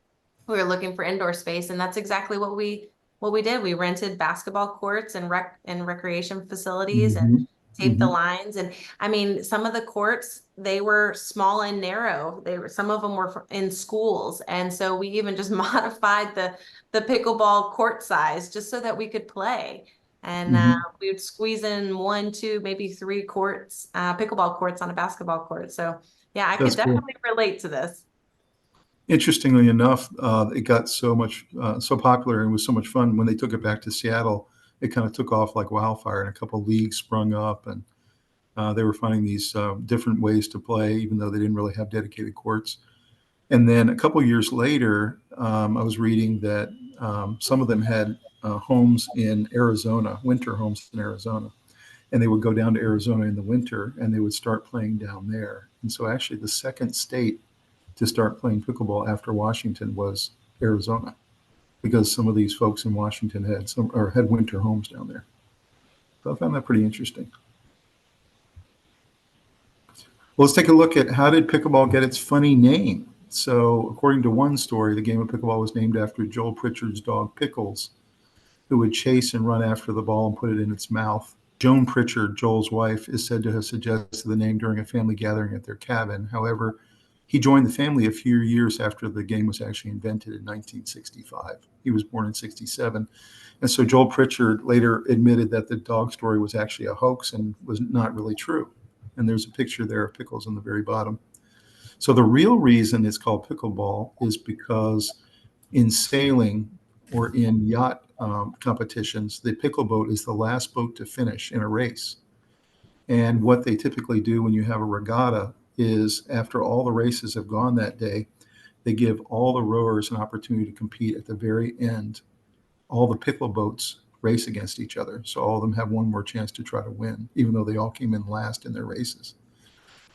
Speaker 2: we were looking for indoor space, and that's exactly what we did. We rented basketball courts and recreation facilities and taped the lines. And I mean, some of the courts, they were small and narrow. Some of them were in schools. And so we even just modified the pickleball court size just so that we could play. And we would squeeze in 1, 2, maybe 3 courts, pickleball courts on a basketball court. So yeah, I could definitely relate to this.
Speaker 1: Interestingly enough, it got so popular and was so much fun when they took it back to Seattle. It kind of took off like wildfire, and a couple of leagues sprung up, and they were finding these different ways to play, even though they didn't really have dedicated courts. And then a couple of years later, I was reading that some of them had homes in Arizona, winter homes in Arizona. and they would go down to Arizona in the winter and they would start playing down there. And so actually the second state to start playing pickleball after Washington was Arizona, because some of these folks in Washington had winter homes down there. So I found that pretty interesting. Well, let's take a look at how did pickleball get its funny name. So according to one story, the game of pickleball was named after Joel Pritchard's dog Pickles, who would chase and run after the ball and put it in its mouth. Joan Pritchard, Joel's wife, is said to have suggested the name during a family gathering at their cabin. However, he joined the family a few years after the game was actually invented in 1965. He was born in 67. And so Joel Pritchard later admitted that the dog story was actually a hoax and was not really true. And there's a picture there of Pickles on the very bottom. So the real reason it's called pickleball is because in sailing or in yacht competitions, the pickle boat is the last boat to finish in a race. And what they typically do when you have a regatta is after all the races have gone that day, they give all the rowers an opportunity to compete at the very end. All the pickle boats race against each other. So all of them have one more chance to try to win, even though they all came in last in their races.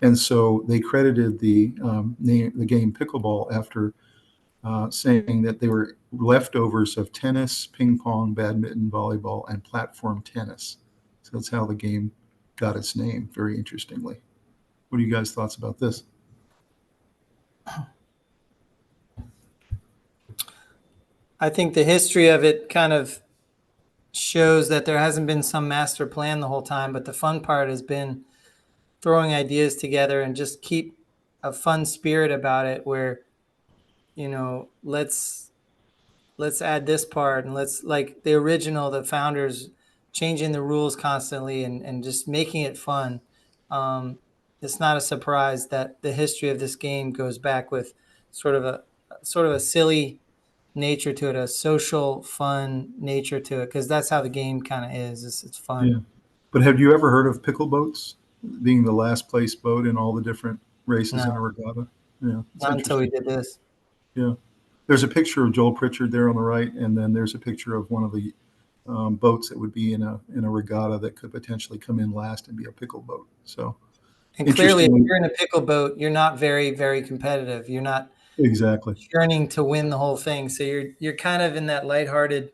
Speaker 1: And so they credited the game pickleball after saying that they were leftovers of tennis, ping pong, badminton, volleyball, and platform tennis. So that's how the game got its name, very interestingly. What are you guys' thoughts about this?
Speaker 3: I think the history of it kind of shows that there hasn't been some master plan the whole time, but the fun part has been throwing ideas together and just keep a fun spirit about it where, you know, let's add this part and let's, like the original, the founders changing the rules constantly and just making it fun. It's not a surprise that the history of this game goes back with sort of a silly nature to it, a social fun nature to it, because that's how the game kind of is. It's fun.
Speaker 1: Yeah. But have you ever heard of pickle boats being the last place boat in all the different races in a regatta? Yeah,
Speaker 3: Not until we did this.
Speaker 1: Yeah. There's a picture of Joel Pritchard there on the right, and then there's a picture of one of the boats that would be in a regatta that could potentially come in last and be a pickle boat. So,
Speaker 3: and clearly, if you're in a pickle boat, you're not very, very competitive. You're not
Speaker 1: exactly
Speaker 3: yearning to win the whole thing. So you're kind of in that lighthearted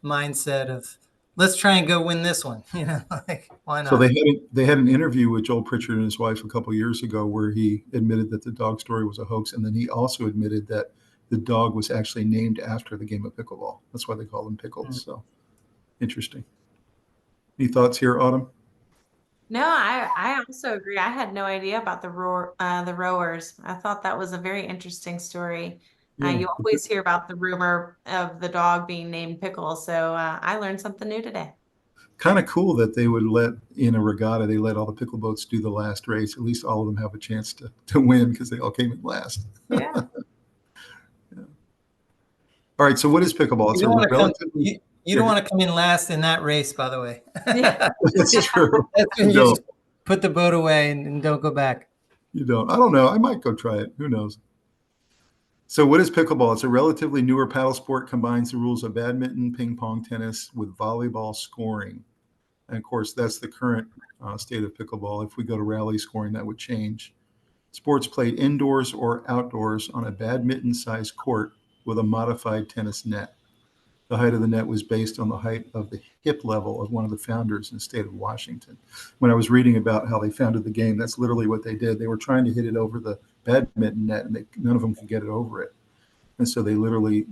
Speaker 3: mindset of let's try and go win this one. You know, like why not?
Speaker 1: So they had an interview with Joel Pritchard and his wife a couple of years ago where he admitted that the dog story was a hoax, and then he also admitted that the dog was actually named after the game of pickleball. That's why they call them Pickles. Mm-hmm. So interesting. Any thoughts here, Autumn?
Speaker 2: No, I also agree. I had no idea about the rowers. I thought that was a very interesting story. Yeah. You always hear about the rumor of the dog being named Pickles. So I learned something new today.
Speaker 1: Kind of cool that they would in a regatta, they let all the pickle boats do the last race. At least all of them have a chance to win because they all came in last.
Speaker 2: Yeah.
Speaker 1: Yeah. All right. So what is pickleball? It's
Speaker 3: you don't want to come in last in that race, by the way.
Speaker 2: Yeah.
Speaker 1: That's true.
Speaker 3: That's when you just put the boat away and don't go back.
Speaker 1: You don't. I don't know. I might go try it. Who knows? So what is pickleball? It's a relatively newer paddle sport, combines the rules of badminton, ping pong, tennis with volleyball scoring. And of course, that's the current state of pickleball. If we go to rally scoring, that would change. Sports played indoors or outdoors on a badminton-sized court with a modified tennis net. The height of the net was based on the height of the hip level of one of the founders in the state of Washington. When I was reading about how they founded the game, that's literally what they did. They were trying to hit it over the badminton net, and none of them could get it over it. And so they literally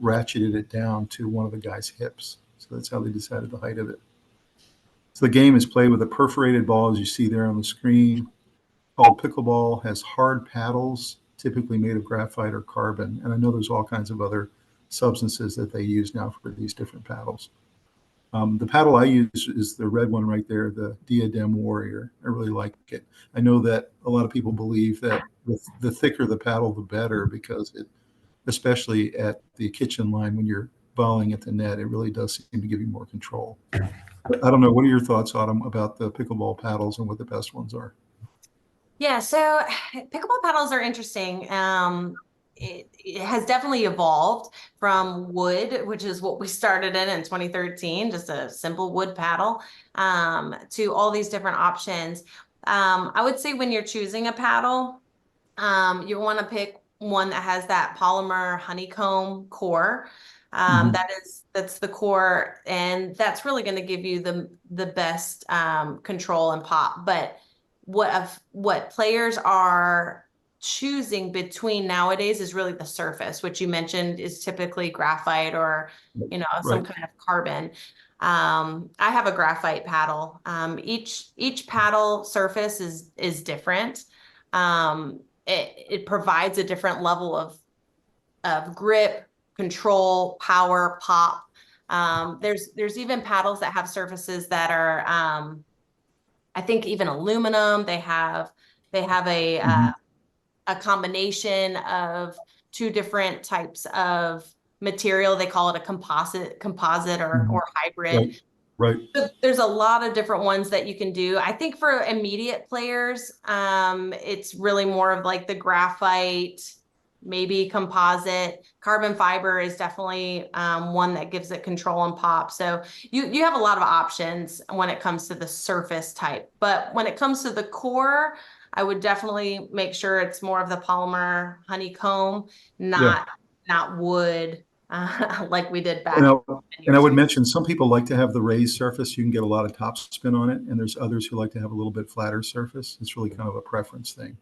Speaker 1: ratcheted it down to one of the guy's hips. So that's how they decided the height of it. So the game is played with a perforated ball, as you see there on the screen, called pickleball, has hard paddles, typically made of graphite or carbon. And I know there's all kinds of other substances that they use now for these different paddles. The paddle I use is the red one right there, the Diadem Warrior. I really like it. I know that a lot of people believe that the thicker the paddle, the better, because it, especially at the kitchen line when you're volleying at the net, it really does seem to give you more control. But I don't know. What are your thoughts, Autumn, about the pickleball paddles and what the best ones are?
Speaker 2: Yeah, so pickleball paddles are interesting. it has definitely evolved from wood, which is what we started in 2013, just a simple wood paddle, to all these different options. I would say when you're choosing a paddle, you want to pick one that has that polymer honeycomb core.
Speaker 1: Mhm.
Speaker 2: That's the core, and that's really going to give you the best control and pop. But what players are choosing between nowadays is really the surface, which you mentioned is typically graphite or some
Speaker 1: Right.
Speaker 2: kind of carbon. I have a graphite paddle. Each paddle surface is different. It provides a different level of grip, control, power, pop. There's even paddles that have surfaces that are I think even aluminum. They have
Speaker 1: Mhm.
Speaker 2: a combination of two different types of material. They call it a composite or
Speaker 1: Mhm.
Speaker 2: or hybrid.
Speaker 1: Right. Right.
Speaker 2: There's a lot of different ones that you can do. I think for immediate players, it's really more of like the graphite, maybe composite. Carbon fiber is definitely one that gives it control and pop. So you have a lot of options when it comes to the surface type. But when it comes to the core, I would definitely make sure it's more of the polymer honeycomb,
Speaker 1: Yeah.
Speaker 2: not wood, like we did
Speaker 1: And
Speaker 2: back
Speaker 1: I,
Speaker 2: 10
Speaker 1: and I
Speaker 2: years
Speaker 1: would
Speaker 2: ago.
Speaker 1: mention some people like to have the raised surface. You can get a lot of top spin on it, and there's others who like to have a little bit flatter surface. It's really kind of a preference thing.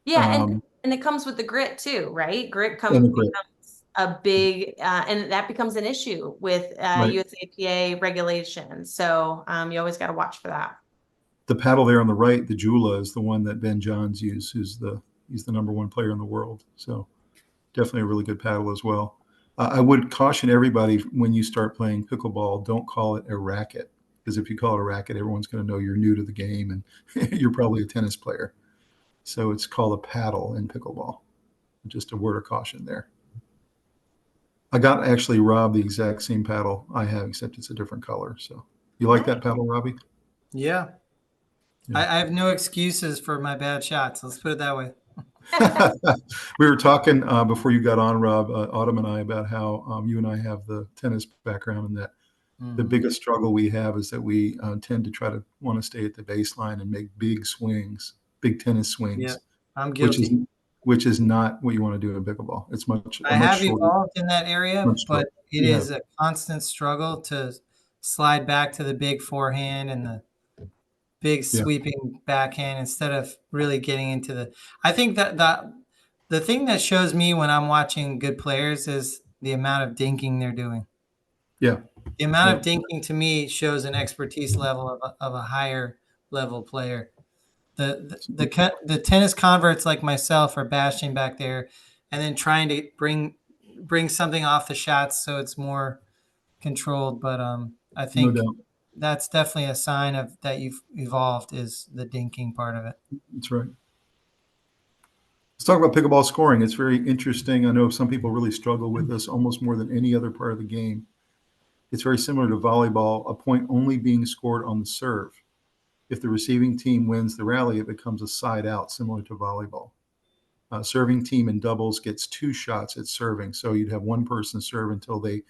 Speaker 2: Yeah,
Speaker 1: Um,
Speaker 2: and it comes with the grit too, right? Grit
Speaker 1: and the grip,
Speaker 2: becomes a big and that becomes an issue with
Speaker 1: right?
Speaker 2: USAPA regulations. So you always got to watch for that.
Speaker 1: The paddle there on the right, the Jula, is the one that Ben Johns used, he's the number one player in the world. So definitely a really good paddle as well. I would caution everybody when you start playing pickleball, don't call it a racket, because if you call it a racket, everyone's going to know you're new to the game and you're probably a tennis player. So it's called a paddle in pickleball. Just a word of caution there. I got actually Rob the exact same paddle I have, except it's a different color. So you like
Speaker 2: Nice.
Speaker 1: that paddle, Robbie?
Speaker 3: Yeah.
Speaker 1: Yeah.
Speaker 3: I have no excuses for my bad shots. Let's put it that way.
Speaker 1: We were talking before you got on, Rob, Autumn and I, about how you and I have the tennis background, and that the
Speaker 3: Mhm.
Speaker 1: biggest struggle we have is that we tend to try to want to stay at the baseline and make big swings, big tennis
Speaker 3: Yeah,
Speaker 1: swings,
Speaker 3: I'm
Speaker 1: which is
Speaker 3: guilty.
Speaker 1: which is not what you want to do in pickleball. It's a
Speaker 3: I
Speaker 1: much
Speaker 3: have
Speaker 1: shorter,
Speaker 3: evolved in that area,
Speaker 1: much shorter.
Speaker 3: but it
Speaker 1: You have,
Speaker 3: is a constant struggle to slide back to the big forehand and the big
Speaker 1: yeah,
Speaker 3: sweeping backhand instead of really getting into the. I think that the thing that shows me when I'm watching good players is the amount of dinking they're doing.
Speaker 1: yeah,
Speaker 3: The amount
Speaker 1: yeah.
Speaker 3: of dinking to me shows an expertise level of a higher level player. The tennis converts like myself are bashing back there and then trying to bring something off the shots so it's more controlled. But I
Speaker 1: No
Speaker 3: think
Speaker 1: doubt.
Speaker 3: that's definitely a sign of that you've evolved is the dinking part of it.
Speaker 1: That's right. Let's talk about pickleball scoring. It's very interesting. I know some people really struggle with this almost more than any other part of the game. It's very similar to volleyball, a point only being scored on the serve. If the receiving team wins the rally, it becomes a side out, similar to volleyball. Serving team in doubles gets two shots at serving. So you'd have one person serve until they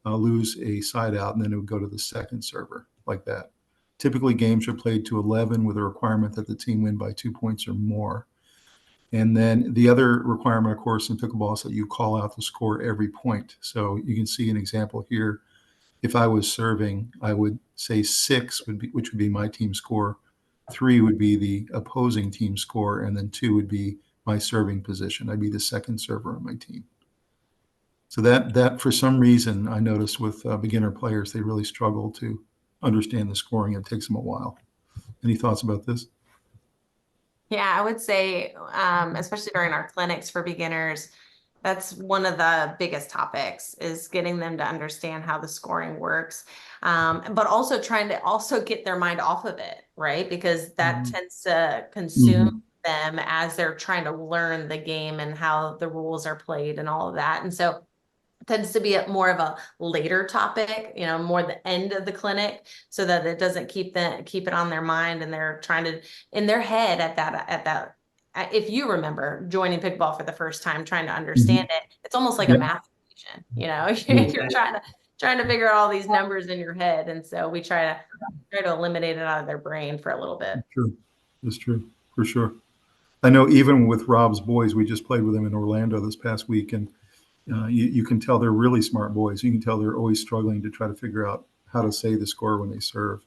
Speaker 1: lose a side out, and then it would go to the second server, like that. Typically, games are played to 11 with a requirement that the team win by 2 points or more. And then the other requirement, of course, in pickleball is that you call out the score every point. So you can see an example here. If I was serving, I would say 6 would be, which would be my team score. 3 would be the opposing team score, and then 2 would be my serving position. I'd be the second server on my team. So that for some reason I noticed with beginner players, they really struggle to understand the scoring. It takes them a while. Any thoughts about this?
Speaker 2: Yeah, I would say, especially during our clinics for beginners, that's one of the biggest topics is getting them to understand how the scoring works. But also trying to also get their mind off of it, right? Because that
Speaker 3: Mhm.
Speaker 2: tends to consume
Speaker 1: Mhm.
Speaker 2: them as they're trying to learn the game and how the rules are played and all of that. And so tends to be more of a later topic, more the end of the clinic, so that it doesn't keep it on their mind and they're trying to in their head if you remember joining pickleball for the first time, trying to understand it, it's almost like a math equation, you know, you're trying to figure out all these numbers in your head. And so we try to eliminate it out of their brain for a little bit.
Speaker 1: True. That's true, for sure. I know even with Rob's boys, we just played with them in Orlando this past week, and you can tell they're really smart boys. You can tell they're always struggling to try to figure out how to say the score when they serve.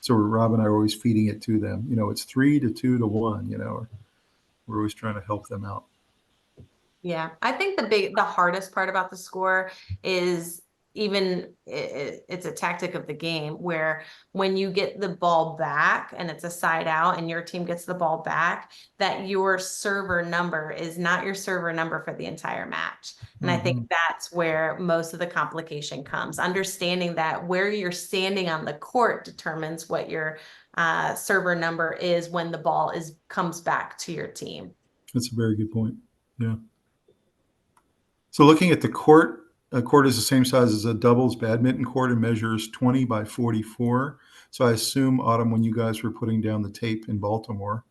Speaker 1: So Rob and I are always feeding it to them. You know, it's 3 to 2 to 1, you know, we're always trying to help them out.
Speaker 2: Yeah, I think the hardest part about the score is it's a tactic of the game where when you get the ball back and it's a side out and your team gets the ball back, that your server number is not your server number for the entire match. And I think that's where most of the complication comes. Understanding that where you're standing on the court determines what your server number is when the ball comes back to your team.
Speaker 1: That's a very good point. Yeah. So looking at the court, a court is the same size as a doubles badminton court and measures 20 by 44. So I assume, Autumn, when you guys were putting down the tape in Baltimore,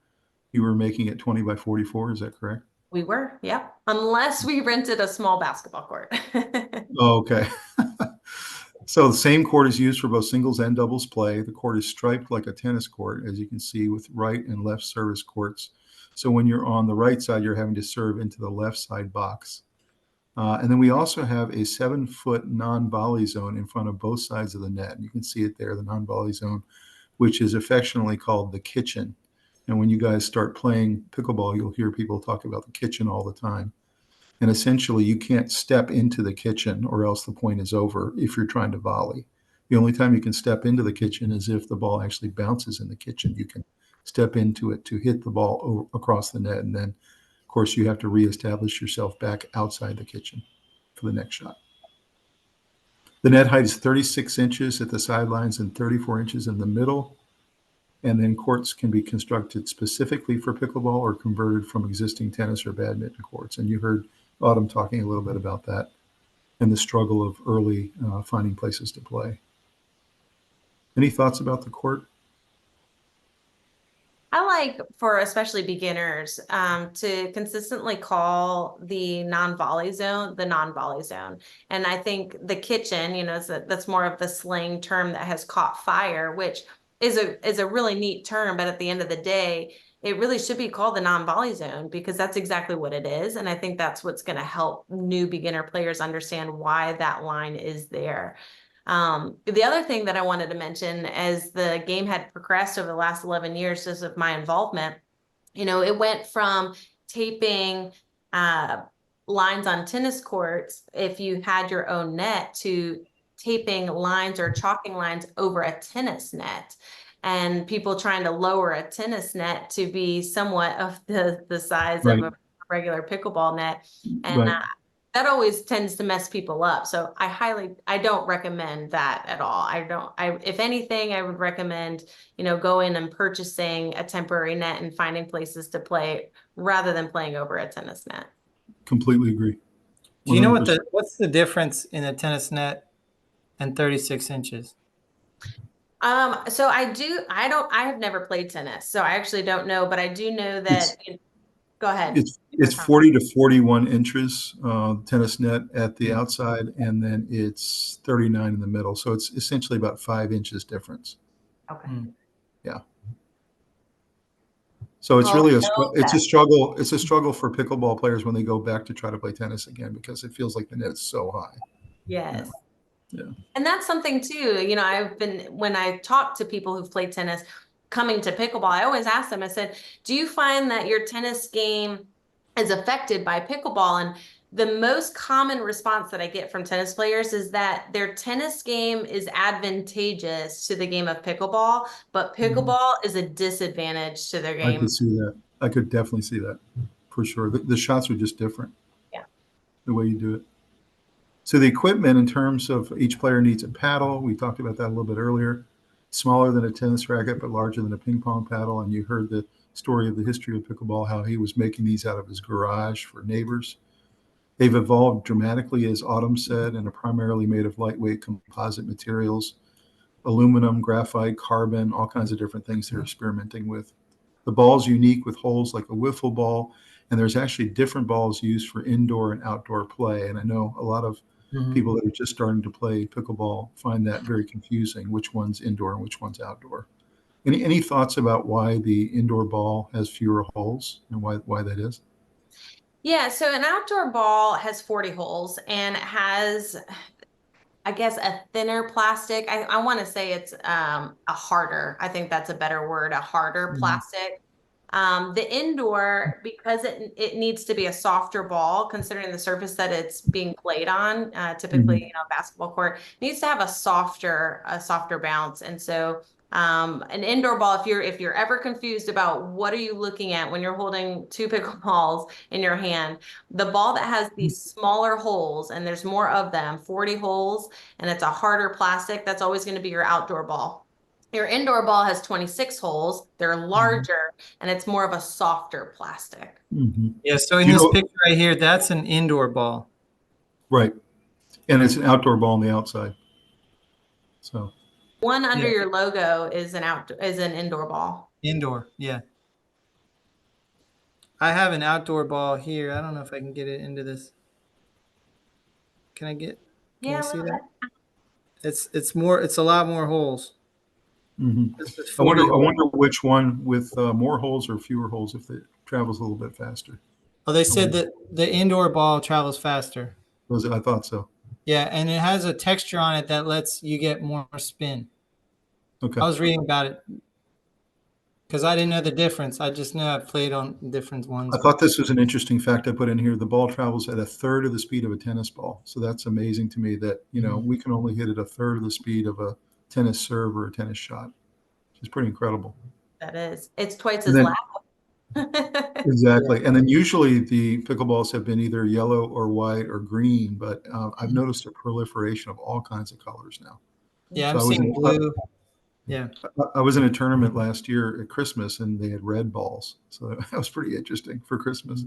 Speaker 1: you were making it 20 by 44. Is that correct?
Speaker 2: We were, yep. Unless we rented a small basketball court.
Speaker 1: Oh, okay. So the same court is used for both singles and doubles play. The court is striped like a tennis court, as you can see, with right and left service courts. So when you're on the right side, you're having to serve into the left side box. And then we also have a 7-foot non-volley zone in front of both sides of the net. And you can see it there, the non-volley zone, which is affectionately called the kitchen. And when you guys start playing pickleball, you'll hear people talk about the kitchen all the time. And essentially, you can't step into the kitchen or else the point is over if you're trying to volley. The only time you can step into the kitchen is if the ball actually bounces in the kitchen. You can step into it to hit the ball across the net, and then of course, you have to reestablish yourself back outside the kitchen for the next shot. The net height is 36 inches at the sidelines and 34 inches in the middle. And then courts can be constructed specifically for pickleball or converted from existing tennis or badminton courts. And you heard Autumn talking a little bit about that and the struggle of early finding places to play. Any thoughts about the court?
Speaker 2: I like, for especially beginners, to consistently call the non-volley zone the non-volley zone. And I think the kitchen, you know, that's more of the slang term that has caught fire, which is a really neat term. But at the end of the day, it really should be called the non-volley zone, because that's exactly what it is. And I think that's what's going to help new beginner players understand why that line is there. The other thing that I wanted to mention, as the game had progressed over the last 11 years, just of my involvement, you know, it went from taping lines on tennis courts, if you had your own net, to taping lines or chalking lines over a tennis net, and people trying to lower a tennis net to be somewhat of the size of a regular pickleball net. And that always tends to mess people up. So I don't recommend that at all. If anything, I would recommend, you know, going and purchasing a temporary net and finding places to play rather than playing over a tennis net.
Speaker 1: Completely agree. 100%.
Speaker 3: Do you know what's the difference in a tennis net and 36 inches?
Speaker 2: So I have never played tennis, so I actually don't know, but I do know that. Go ahead.
Speaker 1: It's 40 to 41 inches tennis net at the outside, and then it's 39 in the middle. So it's essentially about 5 inches difference.
Speaker 2: Okay.
Speaker 1: Yeah. So it's really it's a struggle. It's a struggle for pickleball players when they go back to try to play tennis again, because it feels like the net is so high.
Speaker 2: Yes.
Speaker 1: Yeah.
Speaker 2: And that's something too, you know, when I talk to people who've played tennis coming to pickleball, I always ask them, I said, do you find that your tennis game is affected by pickleball? And the most common response that I get from tennis players is that their tennis game is advantageous to the game of pickleball, but pickleball is a disadvantage to their game.
Speaker 1: I could see that. I could definitely see that for sure. The shots are just different.
Speaker 2: Yeah.
Speaker 1: The way you do it. So the equipment, in terms of each player needs a paddle. We talked about that a little bit earlier. Smaller than a tennis racket, but larger than a ping pong paddle. And you heard the story of the history of pickleball, how he was making these out of his garage for neighbors. They've evolved dramatically, as Autumn said, and are primarily made of lightweight composite materials, aluminum, graphite, carbon, all kinds of different things they're experimenting with. The ball's unique with holes like a wiffle ball, and there's actually different balls used for indoor and outdoor play. And I know a lot of people that are just starting to play pickleball find that very confusing, which one's indoor and which one's outdoor. Any thoughts about why the indoor ball has fewer holes and why that is?
Speaker 2: Yeah, so an outdoor ball has 40 holes and it has, I guess, a thinner plastic. I want to say it's a harder, I think that's a better word, a harder plastic. The indoor, because it needs to be a softer ball, considering the surface that it's being played on, typically, basketball court, needs to have a softer bounce. And so an indoor ball, if you're ever confused about what are you looking at when you're holding two pickleballs in your hand, the ball that has these smaller holes, and there's more of them, 40 holes, and it's a harder plastic, that's always going to be your outdoor ball. Your indoor ball has 26 holes. They're larger, and it's more of a softer plastic.
Speaker 3: Yeah, so in this picture right here, that's an indoor ball.
Speaker 1: Right. And it's an outdoor ball on the outside. So
Speaker 2: one under your logo is an indoor ball.
Speaker 3: Indoor, yeah. I have an outdoor ball here. I don't know if I can get it into this. Can you see that? It's a lot more holes.
Speaker 1: I wonder which one with more holes or fewer holes, if it travels a little bit faster.
Speaker 3: Oh, they said that the indoor ball travels faster.
Speaker 1: Was it? I thought so.
Speaker 3: Yeah, and it has a texture on it that lets you get more spin.
Speaker 1: Okay.
Speaker 3: I was reading about it because I didn't know the difference. I just know I've played on different ones.
Speaker 1: I thought this was an interesting fact I put in here. The ball travels at a third of the speed of a tennis ball. So that's amazing to me that, we can only hit at a third of the speed of a tennis serve or a tennis shot, which is pretty incredible.
Speaker 2: That is. It's twice as loud.
Speaker 1: Exactly. And then usually the pickleballs have been either yellow or white or green, but I've noticed a proliferation of all kinds of colors now.
Speaker 3: Yeah, I'm seeing blue. Yeah.
Speaker 1: I was in a tournament last year at Christmas and they had red balls. So that was pretty interesting for Christmas.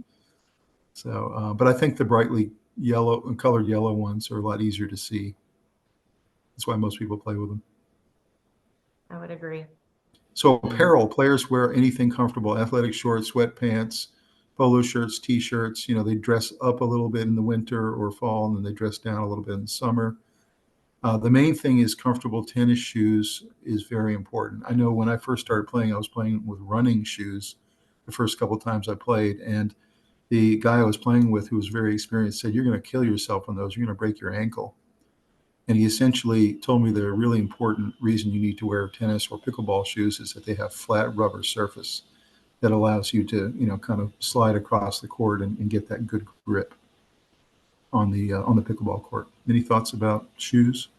Speaker 1: So, but I think the brightly yellow and colored yellow ones are a lot easier to see. That's why most people play with them.
Speaker 2: I would agree.
Speaker 1: So apparel, players wear anything comfortable, athletic shorts, sweatpants, polo shirts, t-shirts, they dress up a little bit in the winter or fall, and then they dress down a little bit in the summer. The main thing is comfortable tennis shoes is very important. I know when I first started playing, I was playing with running shoes the first couple of times I played. And the guy I was playing with, who was very experienced, said, "You're going to kill yourself on those. You're going to break your ankle." And he essentially told me the really important reason you need to wear tennis or pickleball shoes is that they have flat rubber surface that allows you to, kind of slide across the court and get that good grip on the pickleball court. Any thoughts about shoes?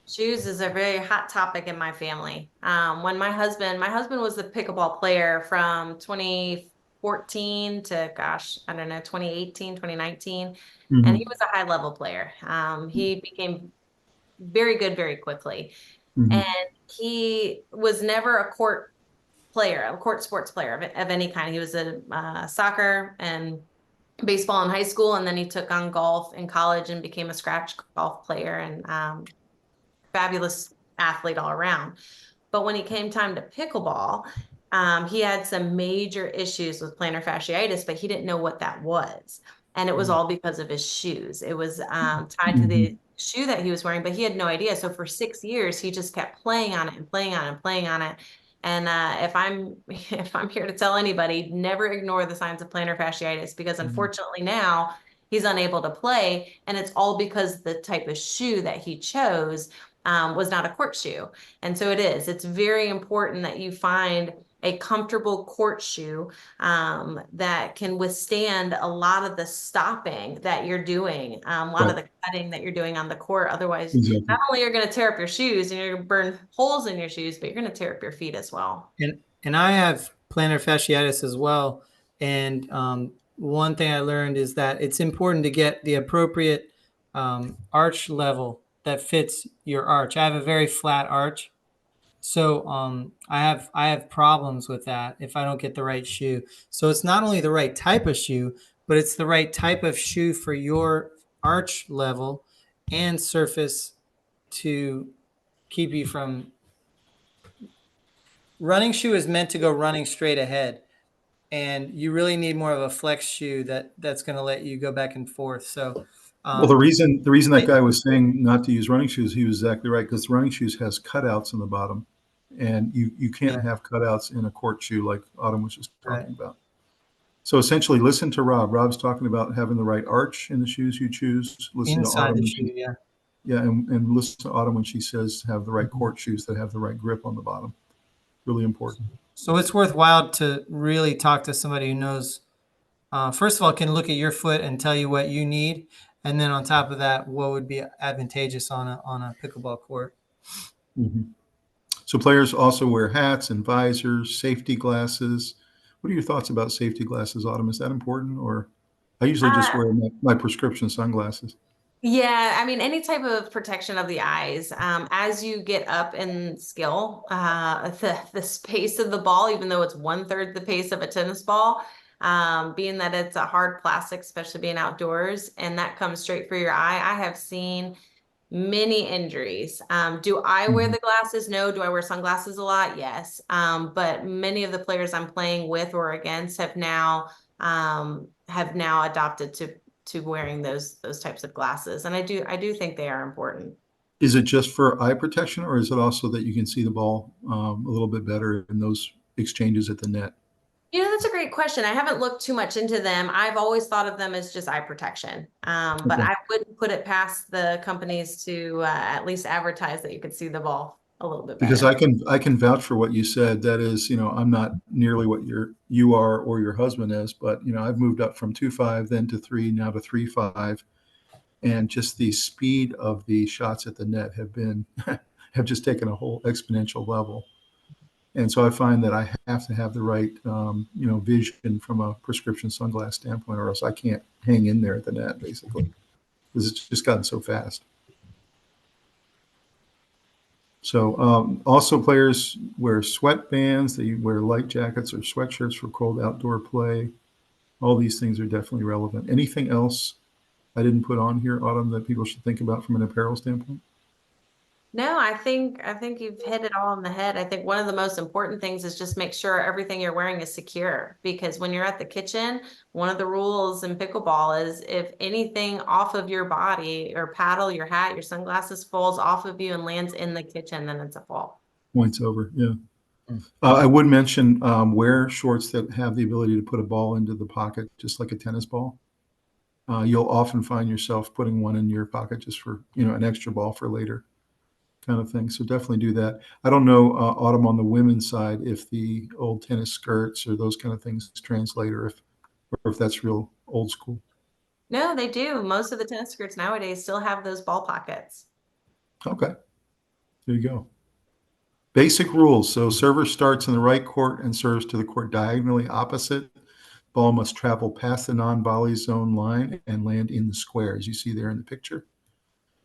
Speaker 2: Shoes is a very hot topic in my family. When my husband was the pickleball player from 2014 to, 2018, 2019. And he was a high level player. He became very good very quickly. And he was never a court sports player of any kind. He was a soccer and baseball in high school, and then he took on golf in college and became a scratch golf player and fabulous athlete all around. But when it came time to pickleball, he had some major issues with plantar fasciitis, but he didn't know what that was. And it was all because of his shoes. It was tied to the shoe that he was wearing, but he had no idea. So for 6 years, he just kept playing on it and playing on it and playing on it. And if I'm here to tell anybody, never ignore the signs of plantar fasciitis, because unfortunately now he's unable to play, and it's all because the type of shoe that he chose was not a court shoe. And so it's very important that you find a comfortable court shoe that can withstand a lot of the stopping that you're doing, a lot of the cutting that you're doing on the court. Otherwise, not only you're going to tear up your shoes and you're going to burn holes in your shoes, but you're going to tear up your feet as well.
Speaker 3: And I have plantar fasciitis as well. And one thing I learned is that it's important to get the appropriate arch level that fits your arch. I have a very flat arch. So I have problems with that if I don't get the right shoe. So it's not only the right type of shoe, but it's the right type of shoe for your arch level and surface to keep you from running shoe is meant to go running straight ahead, and you really need more of a flex shoe that's going to let you go back and forth. So,
Speaker 1: Well, the reason that
Speaker 3: I-
Speaker 1: guy was saying not to use running shoes, he was exactly right, because running shoes has cutouts in the bottom, and you can't
Speaker 3: Yeah.
Speaker 1: have cutouts in a court shoe like Autumn was just
Speaker 3: Right.
Speaker 1: talking about. So essentially, listen to Rob. Rob's talking about having the right arch in the shoes you choose. Listen to
Speaker 3: inside
Speaker 1: Autumn
Speaker 3: the
Speaker 1: when
Speaker 3: shoe, yeah.
Speaker 1: yeah, and listen to Autumn when she says have the right court shoes that have the right grip on the bottom. Really important.
Speaker 3: So it's worthwhile to really talk to somebody who knows. First of all, can look at your foot and tell you what you need, and then on top of that, what would be advantageous on a pickleball court.
Speaker 1: Mhm. So players also wear hats and visors, safety glasses. What are your thoughts about safety glasses, Autumn? Is that important, or I usually just
Speaker 2: Uh,
Speaker 1: wear my prescription sunglasses.
Speaker 2: Yeah, I mean, any type of protection of the eyes. As you get up in skill, the pace of the ball, even though it's 1/3 the pace of a tennis ball, being that it's a hard plastic, especially being outdoors, and that comes straight for your eye. I have seen many injuries. Do I wear
Speaker 1: Mhm.
Speaker 2: the glasses? No. Do I wear sunglasses a lot? Yes. But many of the players I'm playing with or against have now adopted to wearing those types of glasses. And I do think they are important.
Speaker 1: Is it just for eye protection, or is it also that you can see the ball a little bit better in those exchanges at the net?
Speaker 2: That's a great question. I haven't looked too much into them. I've always thought of them as just eye protection. But
Speaker 1: Okay.
Speaker 2: I wouldn't put it past the companies to at least advertise that you could see the ball a little bit
Speaker 1: Because
Speaker 2: better.
Speaker 1: I can vouch for what you said. That is, I'm not nearly what you are or your husband is, but I've moved up from 2.5, then to 3, now to 3.5, and just the speed of the shots at the net have been have just taken a whole exponential level. And so I find that I have to have the right, vision from a prescription sunglass standpoint, or else I can't hang in there at the net, basically, because it's just gotten so fast. So also players wear sweatbands, they wear light jackets or sweatshirts for cold outdoor play. All these things are definitely relevant. Anything else I didn't put on here, Autumn, that people should think about from an apparel standpoint?
Speaker 2: No, I think you've hit it all on the head. I think one of the most important things is just make sure everything you're wearing is secure, because when you're at the kitchen, one of the rules in pickleball is if anything off of your body or paddle, your hat, your sunglasses falls off of you and lands in the kitchen, then it's a fall.
Speaker 1: Points over, yeah.
Speaker 3: Mm.
Speaker 1: I would mention wear shorts that have the ability to put a ball into the pocket, just like a tennis ball. You'll often find yourself putting one in your pocket just for, an extra ball for later kind of thing. So definitely do that. I don't know, Autumn, on the women's side, if the old tennis skirts or those kind of things translate, or if that's real old school.
Speaker 2: No, they do. Most of the tennis skirts nowadays still have those ball pockets.
Speaker 1: Okay, there you go. Basic rules. So server starts in the right court and serves to the court diagonally opposite. Ball must travel past the non-volley zone line and land in the square, as you see there in the picture.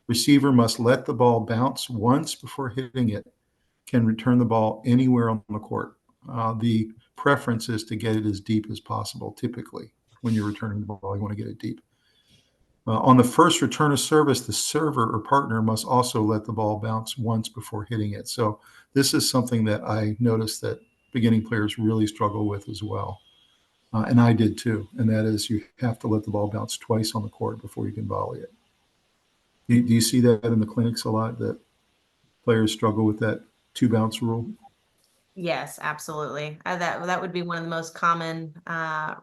Speaker 1: Receiver must let the ball bounce once before hitting it. Can return the ball anywhere on the court. The preference is to get it as deep as possible. Typically, when you're returning the ball, you want to get it deep. On the first return of service, the server or partner must also let the ball bounce once before hitting it. So this is something that I noticed that beginning players really struggle with as well. And I did too. And that is, you have to let the ball bounce twice on the court before you can volley it. Do you see that in the clinics a lot, that players struggle with that 2 bounce rule?
Speaker 2: Yes, absolutely. That would be one of the most common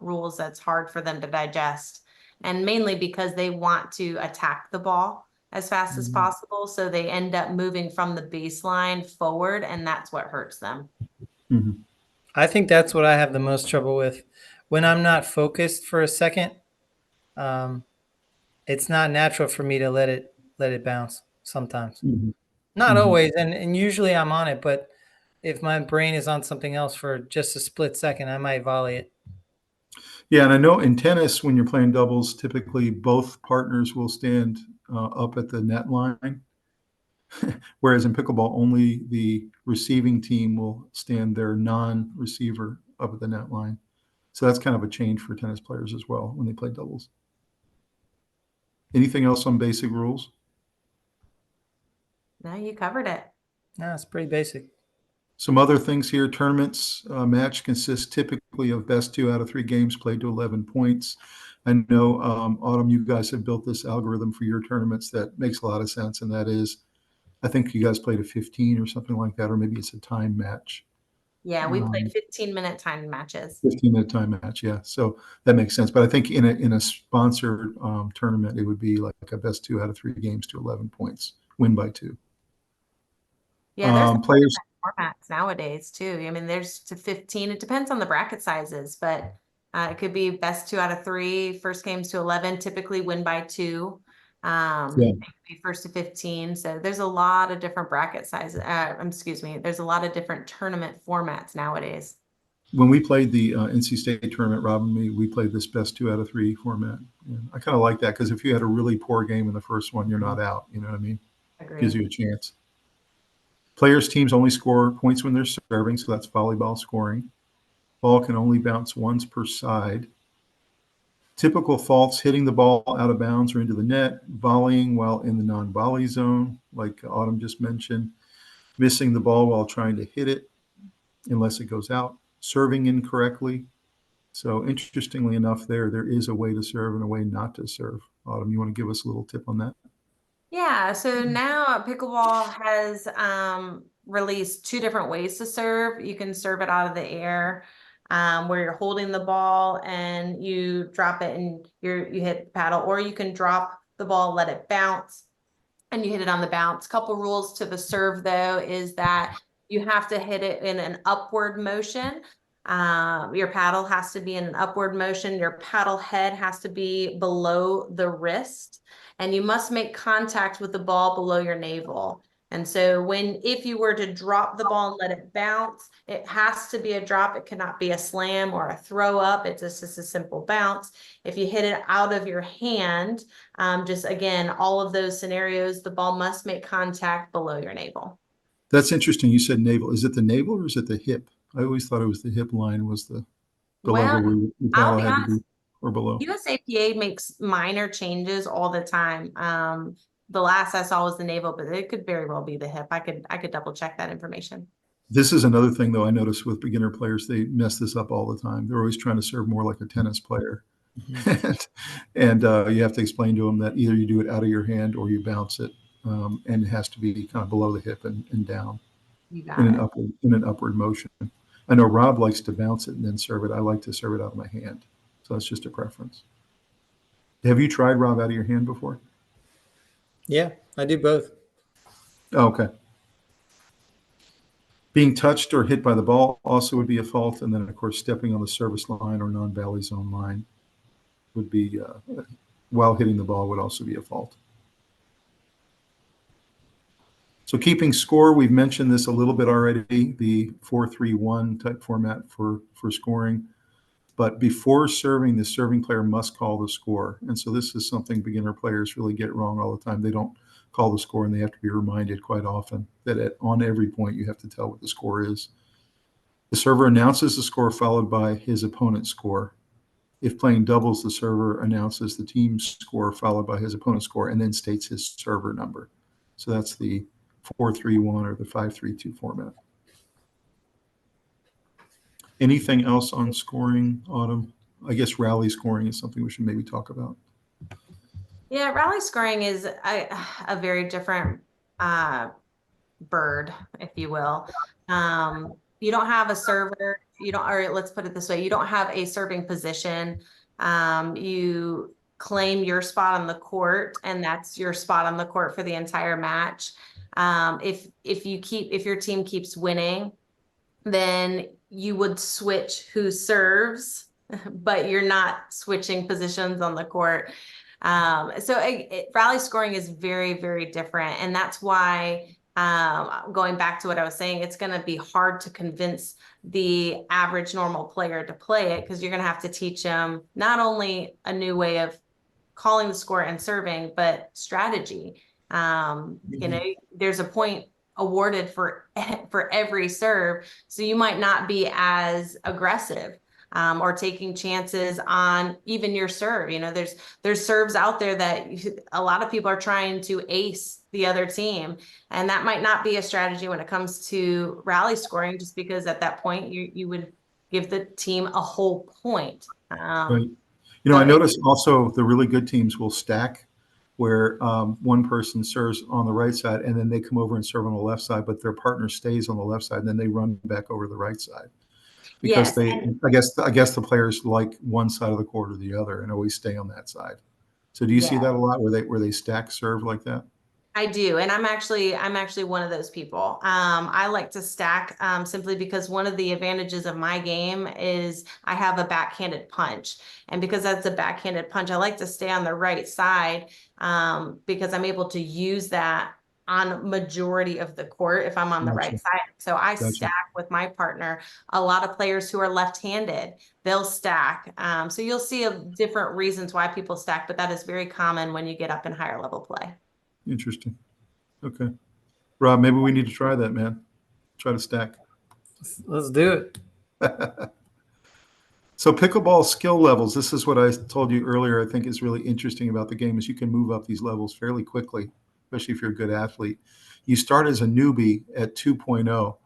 Speaker 2: rules that's hard for them to digest, and mainly because they want to attack the ball as fast as
Speaker 1: Mhm.
Speaker 2: possible, so they end up moving from the baseline forward, and that's what hurts them.
Speaker 1: Mhm.
Speaker 3: I think that's what I have the most trouble with. When I'm not focused for a second, um, it's not natural for me to let it bounce sometimes.
Speaker 1: Mhm.
Speaker 3: Not
Speaker 1: Mhm.
Speaker 3: always, and usually I'm on it, but if my brain is on something else for just a split second, I might volley it.
Speaker 1: Yeah, and I know in tennis, when you're playing doubles, typically both partners will stand up at the net line, whereas in pickleball, only the receiving team will stand their non-receiver up at the net line. So that's kind of a change for tennis players as well when they play doubles. Anything else on basic rules?
Speaker 2: No, you covered it.
Speaker 3: Yeah, it's pretty basic.
Speaker 1: Some other things here. Tournaments match consists typically of best 2 out of 3 games played to 11 points. I know, Autumn, you guys have built this algorithm for your tournaments that makes a lot of sense, and that is, I think you guys played a 15 or something like that, or maybe it's a time match.
Speaker 2: Yeah, we played 15-minute timed matches.
Speaker 1: 15-minute time match, yeah. So that makes sense. But I think in a sponsored tournament, it would be like a best 2 out of 3 games to 11 points, win by 2.
Speaker 2: Yeah, there's
Speaker 1: Players.
Speaker 2: formats nowadays too. I mean, there's to 15. It depends on the bracket sizes, but it could be best 2 out of 3, first games to 11, typically win by 2.
Speaker 1: Yeah.
Speaker 2: It could be first to 15. So there's a lot of different bracket sizes. Excuse me. There's a lot of different tournament formats nowadays.
Speaker 1: When we played the NC State tournament, Rob and me, we played this best 2 out of 3 format. And I kind of like that because if you had a really poor game in the first one, you're not out. You know what I mean?
Speaker 2: Agreed.
Speaker 1: Gives you a chance. Players' teams only score points when they're serving, so that's volleyball scoring. Ball can only bounce once per side. Typical faults: hitting the ball out of bounds or into the net, volleying while in the non-volley zone, like Autumn just mentioned, missing the ball while trying to hit it unless it goes out, serving incorrectly. So interestingly enough, there is a way to serve and a way not to serve. Autumn, you want to give us a little tip on that?
Speaker 2: Yeah, so now pickleball has released 2 different ways to serve. You can serve it out of the air, where you're holding the ball and you drop it and you hit the paddle, or you can drop the ball, let it bounce, and you hit it on the bounce. Couple rules to the serve though is that you have to hit it in an upward motion. Your paddle has to be in an upward motion. Your paddle head has to be below the wrist, and you must make contact with the ball below your navel. And so if you were to drop the ball and let it bounce, it has to be a drop. It cannot be a slam or a throw up. It's just a simple bounce. If you hit it out of your hand, just again, all of those scenarios, the ball must make contact below your navel.
Speaker 1: That's interesting. You said navel. Is it the navel or is it the hip? I always thought it was the hip line was the level where the paddle had to be, or below.
Speaker 2: USAPA makes minor changes all the time. The last I saw was the navel, but it could very well be the hip. I could double check that information.
Speaker 1: This is another thing, though, I notice with beginner players, they mess this up all the time. They're always trying to serve more like a tennis player. And you have to explain to them that either you do it out of your hand or you bounce it. And it has to be kind of below the hip and down
Speaker 2: You got
Speaker 1: in
Speaker 2: it.
Speaker 1: an upward motion. I know Rob likes to bounce it and then serve it. I like to serve it out of my hand. So that's just a preference. Have you tried, Rob, out of your hand before?
Speaker 3: Yeah, I do both.
Speaker 1: Oh, okay. Being touched or hit by the ball also would be a fault. And then, of course, stepping on the service line or non-volley zone line would be, while hitting the ball, would also be a fault. So keeping score, we've mentioned this a little bit already, the 4-3-1 type format for scoring. But before serving, the serving player must call the score. And so this is something beginner players really get wrong all the time. They don't call the score, and they have to be reminded quite often that on every point you have to tell what the score is. The server announces the score followed by his opponent's score. If playing doubles, the server announces the team's score followed by his opponent's score and then states his server number. So that's the 4-3-1 or the 5-3-2 format. Anything else on scoring, Autumn? I guess rally scoring is something we should maybe talk about.
Speaker 2: Yeah, rally scoring is a very different bird, if you will. You don't have a server. Or let's put it this way: you don't have a serving position. You claim your spot on the court, and that's your spot on the court for the entire match. If your team keeps winning, then you would switch who serves, but you're not switching positions on the court. Rally scoring is very, very different. And that's why, going back to what I was saying, it's going to be hard to convince the average normal player to play it, because you're going to have to teach them not only a new way of calling the score and serving, but strategy. You know, there's a point awarded for every serve, so you might not be as aggressive. or taking chances on even your serve. You know, there's serves out there that a lot of people are trying to ace the other team, and that might not be a strategy when it comes to rally scoring, just because at that point you would give the team a whole point.
Speaker 1: Right. You know, I noticed also the really good teams will stack where one person serves on the right side and then they come over and serve on the left side, but their partner stays on the left side and then they run back over to the right side. Because
Speaker 2: Yes,
Speaker 1: I guess the players like one side of the court or the other and always stay on that side. So do you see
Speaker 2: yeah.
Speaker 1: that a lot where they stack serve like that?
Speaker 2: I do, and I'm actually one of those people. I like to stack simply because one of the advantages of my game is I have a backhanded punch, and because that's a backhanded punch, I like to stay on the right side because I'm able to use that on majority of the court if I'm on the right
Speaker 1: Gotcha.
Speaker 2: side. So I
Speaker 1: Gotcha.
Speaker 2: stack with my partner. A lot of players who are left-handed, they'll stack. So you'll see different reasons why people stack, but that is very common when you get up in higher level play.
Speaker 1: Interesting. Okay. Rob, maybe we need to try that, man. Try to stack.
Speaker 3: Let's do it.
Speaker 1: So pickleball skill levels, this is what I told you earlier, I think is really interesting about the game is you can move up these levels fairly quickly, especially if you're a good athlete. You start as a newbie at 2.0,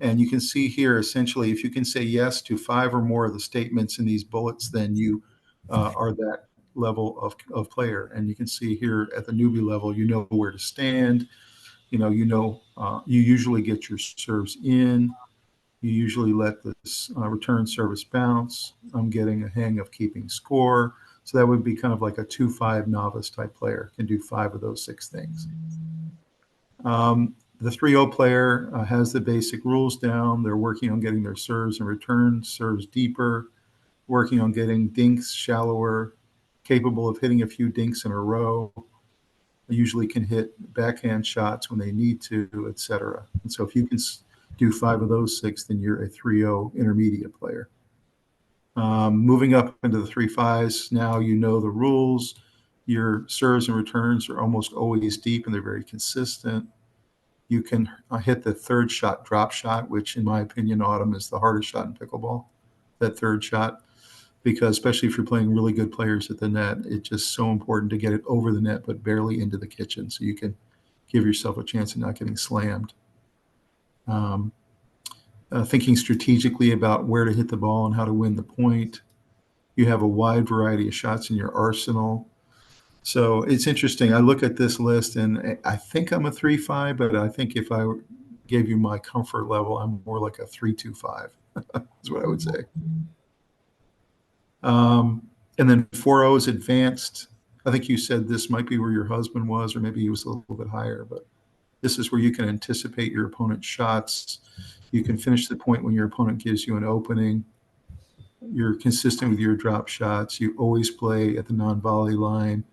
Speaker 1: and you can see here essentially if you can say yes to 5 or more of the statements in these bullets, then you are that level of player. And you can see here at the newbie level, you know where to stand, you usually get your serves in. You usually let this return service bounce. I'm getting a hang of keeping score. So that would be kind of like a 2-5 novice type player, can do 5 of those 6 things. The 3-0 player has the basic rules down. They're working on getting their serves and returns, serves deeper, working on getting dinks shallower, capable of hitting a few dinks in a row. They usually can hit backhand shots when they need to, etc. And so if you can do 5 of those 6, then you're a 3-0 intermediate player. Moving up into the 3-5s, now you know the rules. Your serves and returns are almost always deep and they're very consistent. You can hit the third shot, drop shot, which in my opinion, Autumn, is the hardest shot in pickleball, that third shot, because especially if you're playing really good players at the net, it's just so important to get it over the net, but barely into the kitchen so you can give yourself a chance of not getting slammed. Thinking strategically about where to hit the ball and how to win the point. You have a wide variety of shots in your arsenal. So it's interesting. I look at this list and I think I'm a 3-5, but I think if I gave you my comfort level, I'm more like a 3-2-5 is what I would say. And then 4-0 is advanced. I think you said this might be where your husband was, or maybe he was a little bit higher, but this is where you can anticipate your opponent's shots. You can finish the point when your opponent gives you an opening. You're consistent with your drop shots. You always play at the non-volley line.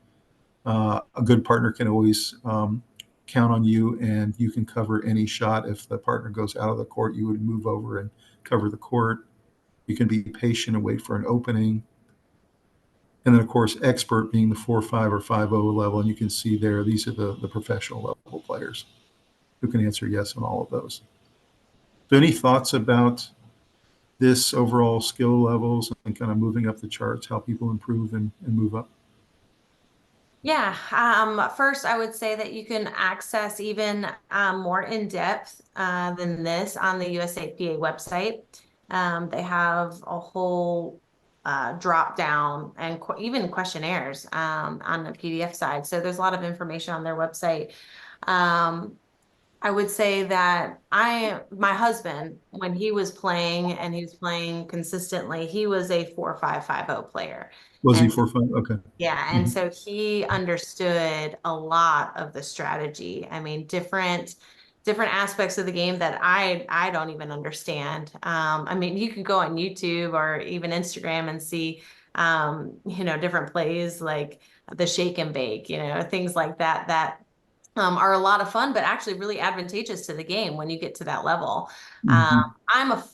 Speaker 1: A good partner can always count on you, and you can cover any shot. If the partner goes out of the court, you would move over and cover the court. You can be patient and wait for an opening. And then, of course, expert being the 4-5 or 5-0 level. And you can see there, these are the professional level players who can answer yes on all of those. So any thoughts about this overall skill levels and kind of moving up the charts, how people improve and move up?
Speaker 2: Yeah, first I would say that you can access even more in depth than this on the USAPA website. They have a whole drop down and even questionnaires on the PDF side. So there's a lot of information on their website. I would say that my husband, when he was playing and he was playing consistently, he was a 4-5-5-0 player.
Speaker 1: Was he
Speaker 2: And
Speaker 1: 4-5? Okay.
Speaker 2: yeah, and so he understood a lot of the strategy. I mean, different aspects of the game that I don't even understand. I mean, you could go on YouTube or even Instagram and see different plays like the shake and bake, things like that are a lot of fun, but actually really advantageous to the game when you get to that level.
Speaker 1: Mm-hmm.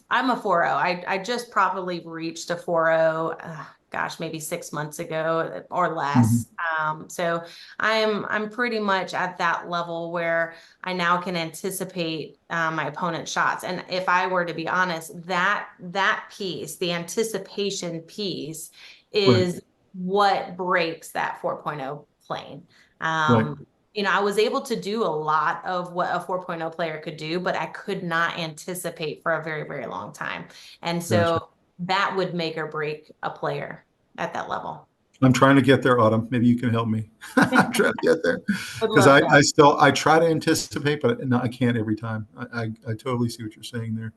Speaker 2: I'm a 4-0. I just probably reached a 4-0 gosh, maybe 6 months ago or less. So I'm pretty much at that level where I now can anticipate my opponent's shots. And if I were to be honest, that piece, the anticipation piece, is what breaks that 4.0 plane. You know, I was able to do a lot of what a 4.0 player could do, but I could not anticipate for a very, very long time. And so that would make or break a player at that level.
Speaker 1: I'm trying to get there, Autumn. Maybe you can help me. I'm trying to get there because I try to anticipate, but no, I can't every time. I totally see what you're saying there.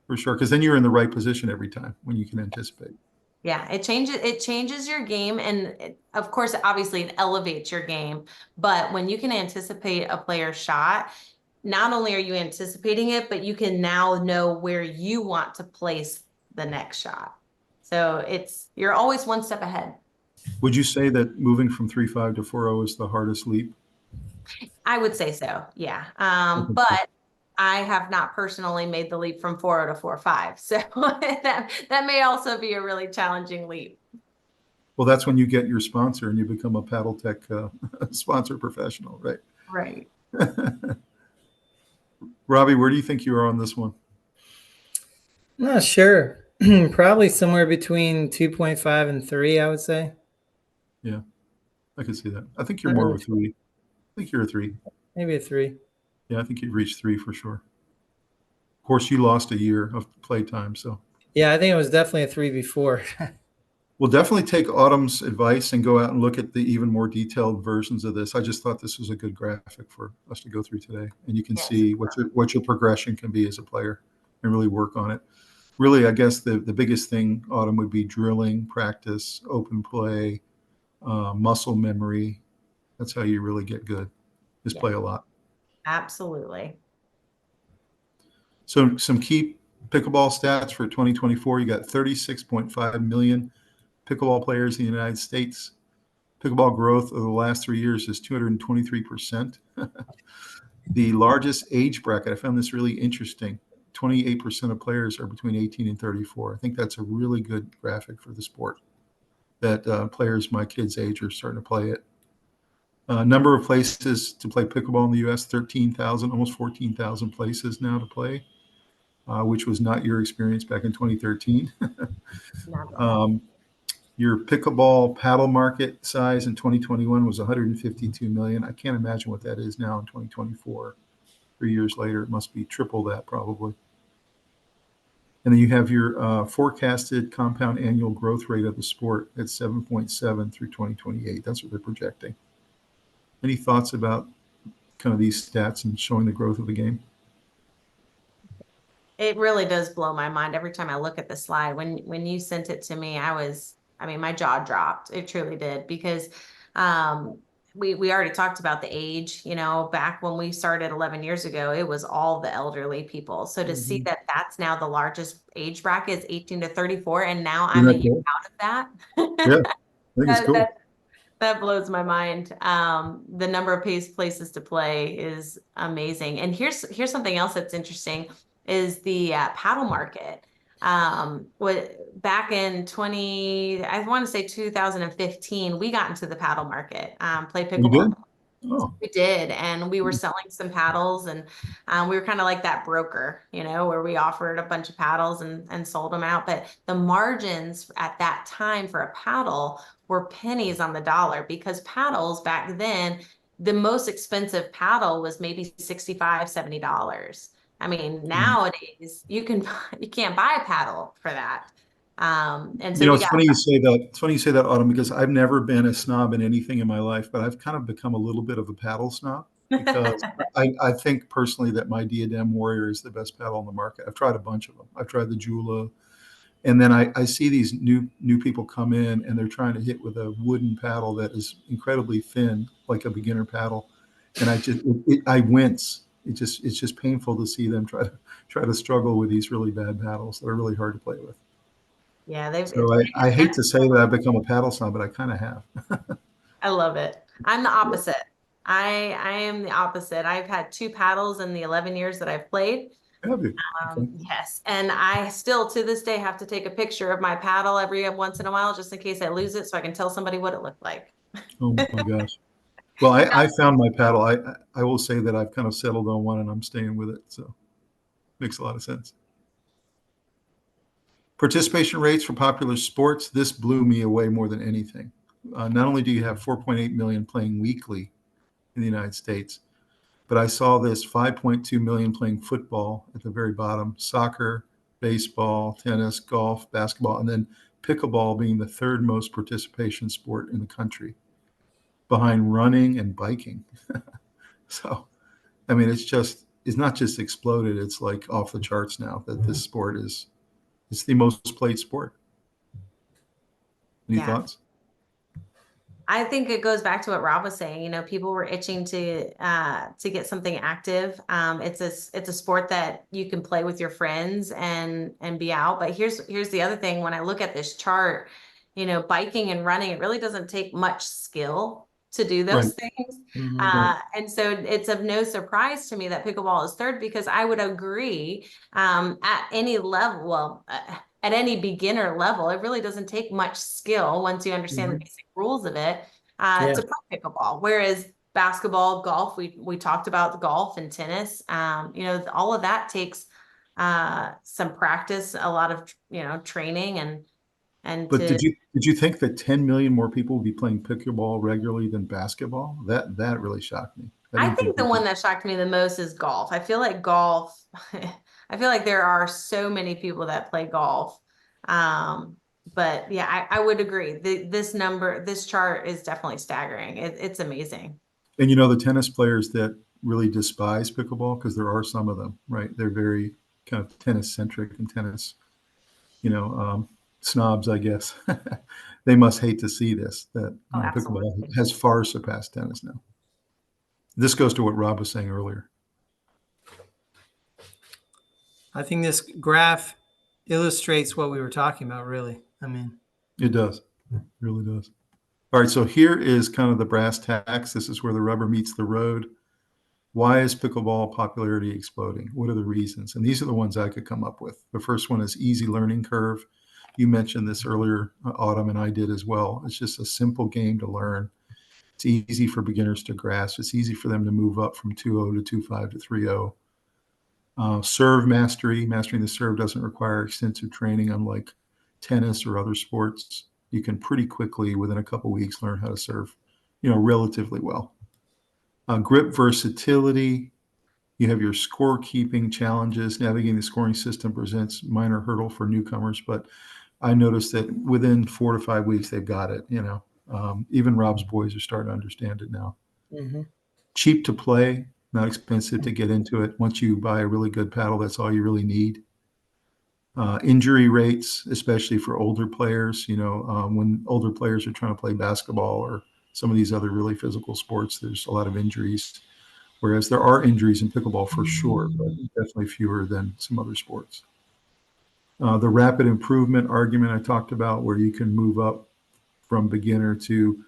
Speaker 1: For sure, because then you're in the right position every time when you can anticipate.
Speaker 2: Yeah, it changes your game, and of course, obviously it elevates your game. But when you can anticipate a player's shot, not only are you anticipating it, but you can now know where you want to place the next shot. So you're always one step ahead.
Speaker 1: Would you say that moving from 3.5 to 4.0 is the hardest leap?
Speaker 2: I would say so, yeah. But I have not personally made the leap from 4.0 to 4.5. So that may also be a really challenging leap.
Speaker 1: Well, that's when you get your sponsor and you become a Paddle Tech sponsor professional, right?
Speaker 2: Right.
Speaker 1: Robbie, where do you think you are on this one?
Speaker 3: I'm not sure. Probably somewhere between 2.5 and 3, I would say.
Speaker 1: Yeah, I can see that. I think you're more of a 3. I think you're a 3.
Speaker 3: Maybe a 3.
Speaker 1: Yeah, I think you've reached 3 for sure. Of course, you lost a year of playtime, so.
Speaker 3: Yeah, I think it was definitely a 3 before.
Speaker 1: We'll definitely take Autumn's advice and go out and look at the even more detailed versions of this. I just thought this was a good graphic for us to go through today, and you can see what your progression can be as a player and really work on it. Really, I guess the biggest thing, Autumn, would be drilling, practice, open play, muscle memory. That's how you really get good, is play a lot.
Speaker 2: Absolutely.
Speaker 1: So some key pickleball stats for 2024. You got 36.5 million pickleball players in the United States. Pickleball growth over the last 3 years is 223%. The largest age bracket, I found this really interesting. 28% of players are between 18 and 34. I think that's a really good graphic for the sport, that players my kids' age are starting to play it. Number of places to play pickleball in the U.S., 13,000, almost 14,000 places now to play, which was not your experience back in 2013. Your pickleball paddle market size in 2021 was 152 million. I can't imagine what that is now in 2024. 3 years later, it must be triple that probably. And then you have your forecasted compound annual growth rate of the sport at 7.7 through 2028. That's what they're projecting. Any thoughts about kind of these stats and showing the growth of the game?
Speaker 2: It really does blow my mind every time I look at the slide. When you sent it to me, my jaw dropped. It truly did, because we already talked about the age. You know, back when we started 11 years ago, it was all the elderly people. So to see that that's now the largest age bracket is 18 to 34, and now I'm a year out of that.
Speaker 1: Yeah, I think it's cool.
Speaker 2: That blows my mind. The number of places to play is amazing. And here's something else that's interesting is the paddle market. Back in I want to say 2015, we got into the paddle market, play pickleball.
Speaker 1: You did? Oh.
Speaker 2: We did, and we were selling some paddles, and we were kind of like that broker, you know, where we offered a bunch of paddles and sold them out. But the margins at that time for a paddle were pennies on the dollar, because paddles back then, the most expensive paddle was maybe $65, $70. I mean, nowadays you can't buy a paddle for that. And so,
Speaker 1: you know, it's funny you say that. It's funny you say that, Autumn, because I've never been a snob in anything in my life, but I've kind of become a little bit of a paddle snob, because I think personally that my Diadem Warrior is the best paddle on the market. I've tried a bunch of them. I've tried the Jula, and then I see these new people come in and they're trying to hit with a wooden paddle that is incredibly thin, like a beginner paddle, and I wince. It's just painful to see them try to struggle with these really bad paddles that are really hard to play with.
Speaker 2: Yeah,
Speaker 1: so I hate to say that I've become a paddle snob, but I kind of have.
Speaker 2: I love it. I'm the opposite. I am the opposite. I've had 2 paddles in the 11 years that I've played.
Speaker 1: Have you? Okay.
Speaker 2: Yes, and I still to this day have to take a picture of my paddle every once in a while just in case I lose it so I can tell somebody what it looked like.
Speaker 1: Oh my gosh. Well, I found my paddle. I will say that I've kind of settled on one and I'm staying with it. So makes a lot of sense. Participation rates for popular sports. This blew me away more than anything. Not only do you have 4.8 million playing weekly in the United States, but I saw this 5.2 million playing football at the very bottom, soccer, baseball, tennis, golf, basketball, and then pickleball being the third most participation sport in the country, behind running and biking. So, I mean, it's not just exploded, it's like off the charts now that this sport it's the most played sport. Any
Speaker 2: Yeah.
Speaker 1: thoughts?
Speaker 2: I think it goes back to what Rob was saying. You know, people were itching to get something active. It's a sport that you can play with your friends and be out. But here's the other thing. When I look at this chart, you know, biking and running, it really doesn't take much skill to do those things. And so it's of no surprise to me that pickleball is third, because I would agree at any level, at any beginner level, it really doesn't take much skill once you understand the basic rules of it to play pickleball. Whereas basketball, golf, we talked about the golf and tennis. You know, all of that takes some practice, a lot of training
Speaker 1: But did you think that 10 million more people would be playing pickleball regularly than basketball? That really shocked me.
Speaker 2: I think the one that shocked me the most is golf. I feel like golf, I feel like there are so many people that play golf. But yeah, I would agree. This chart is definitely staggering. It's amazing.
Speaker 1: And you know, the tennis players that really despise pickleball, because there are some of them, right? They're very kind of tennis centric and tennis, snobs, I guess. They must hate to see this, that pickleball has far surpassed tennis now. This goes to what Rob was saying earlier.
Speaker 3: I think this graph illustrates what we were talking about, really. I mean,
Speaker 1: it does. It really does. All right, so here is kind of the brass tacks. This is where the rubber meets the road. Why is pickleball popularity exploding? What are the reasons? And these are the ones I could come up with. The first one is easy learning curve. You mentioned this earlier, Autumn, and I did as well. It's just a simple game to learn. It's easy for beginners to grasp. It's easy for them to move up from 2-0 to 2-5 to 3-0. Serve mastery. Mastering the serve doesn't require extensive training, unlike tennis or other sports. You can pretty quickly, within a couple weeks, learn how to serve, relatively well. Grip versatility. You have your scorekeeping challenges. Navigating the scoring system presents minor hurdle for newcomers, but I noticed that within 4 to 5 weeks, they've got it. Even Rob's boys are starting to understand it now. Cheap to play, not expensive to get into it. Once you buy a really good paddle, that's all you really need. Injury rates, especially for older players, when older players are trying to play basketball or some of these other really physical sports, there's a lot of injuries. Whereas there are injuries in pickleball for sure, but definitely fewer than some other sports. The rapid improvement argument I talked about, where you can move up from beginner to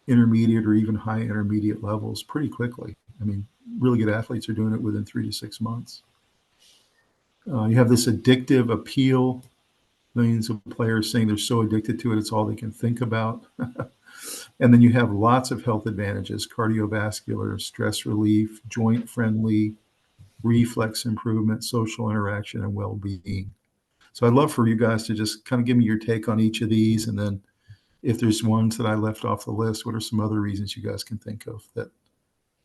Speaker 1: intermediate or even high intermediate levels pretty quickly. I mean, really good athletes are doing it within 3 to 6 months. You have this addictive appeal. Millions of players saying they're so addicted to it, it's all they can think about. And then you have lots of health advantages: cardiovascular, stress relief, joint friendly, reflex improvement, social interaction, and well-being. So I'd love for you guys to just kind of give me your take on each of these. And then if there's ones that I left off the list, what are some other reasons you guys can think of that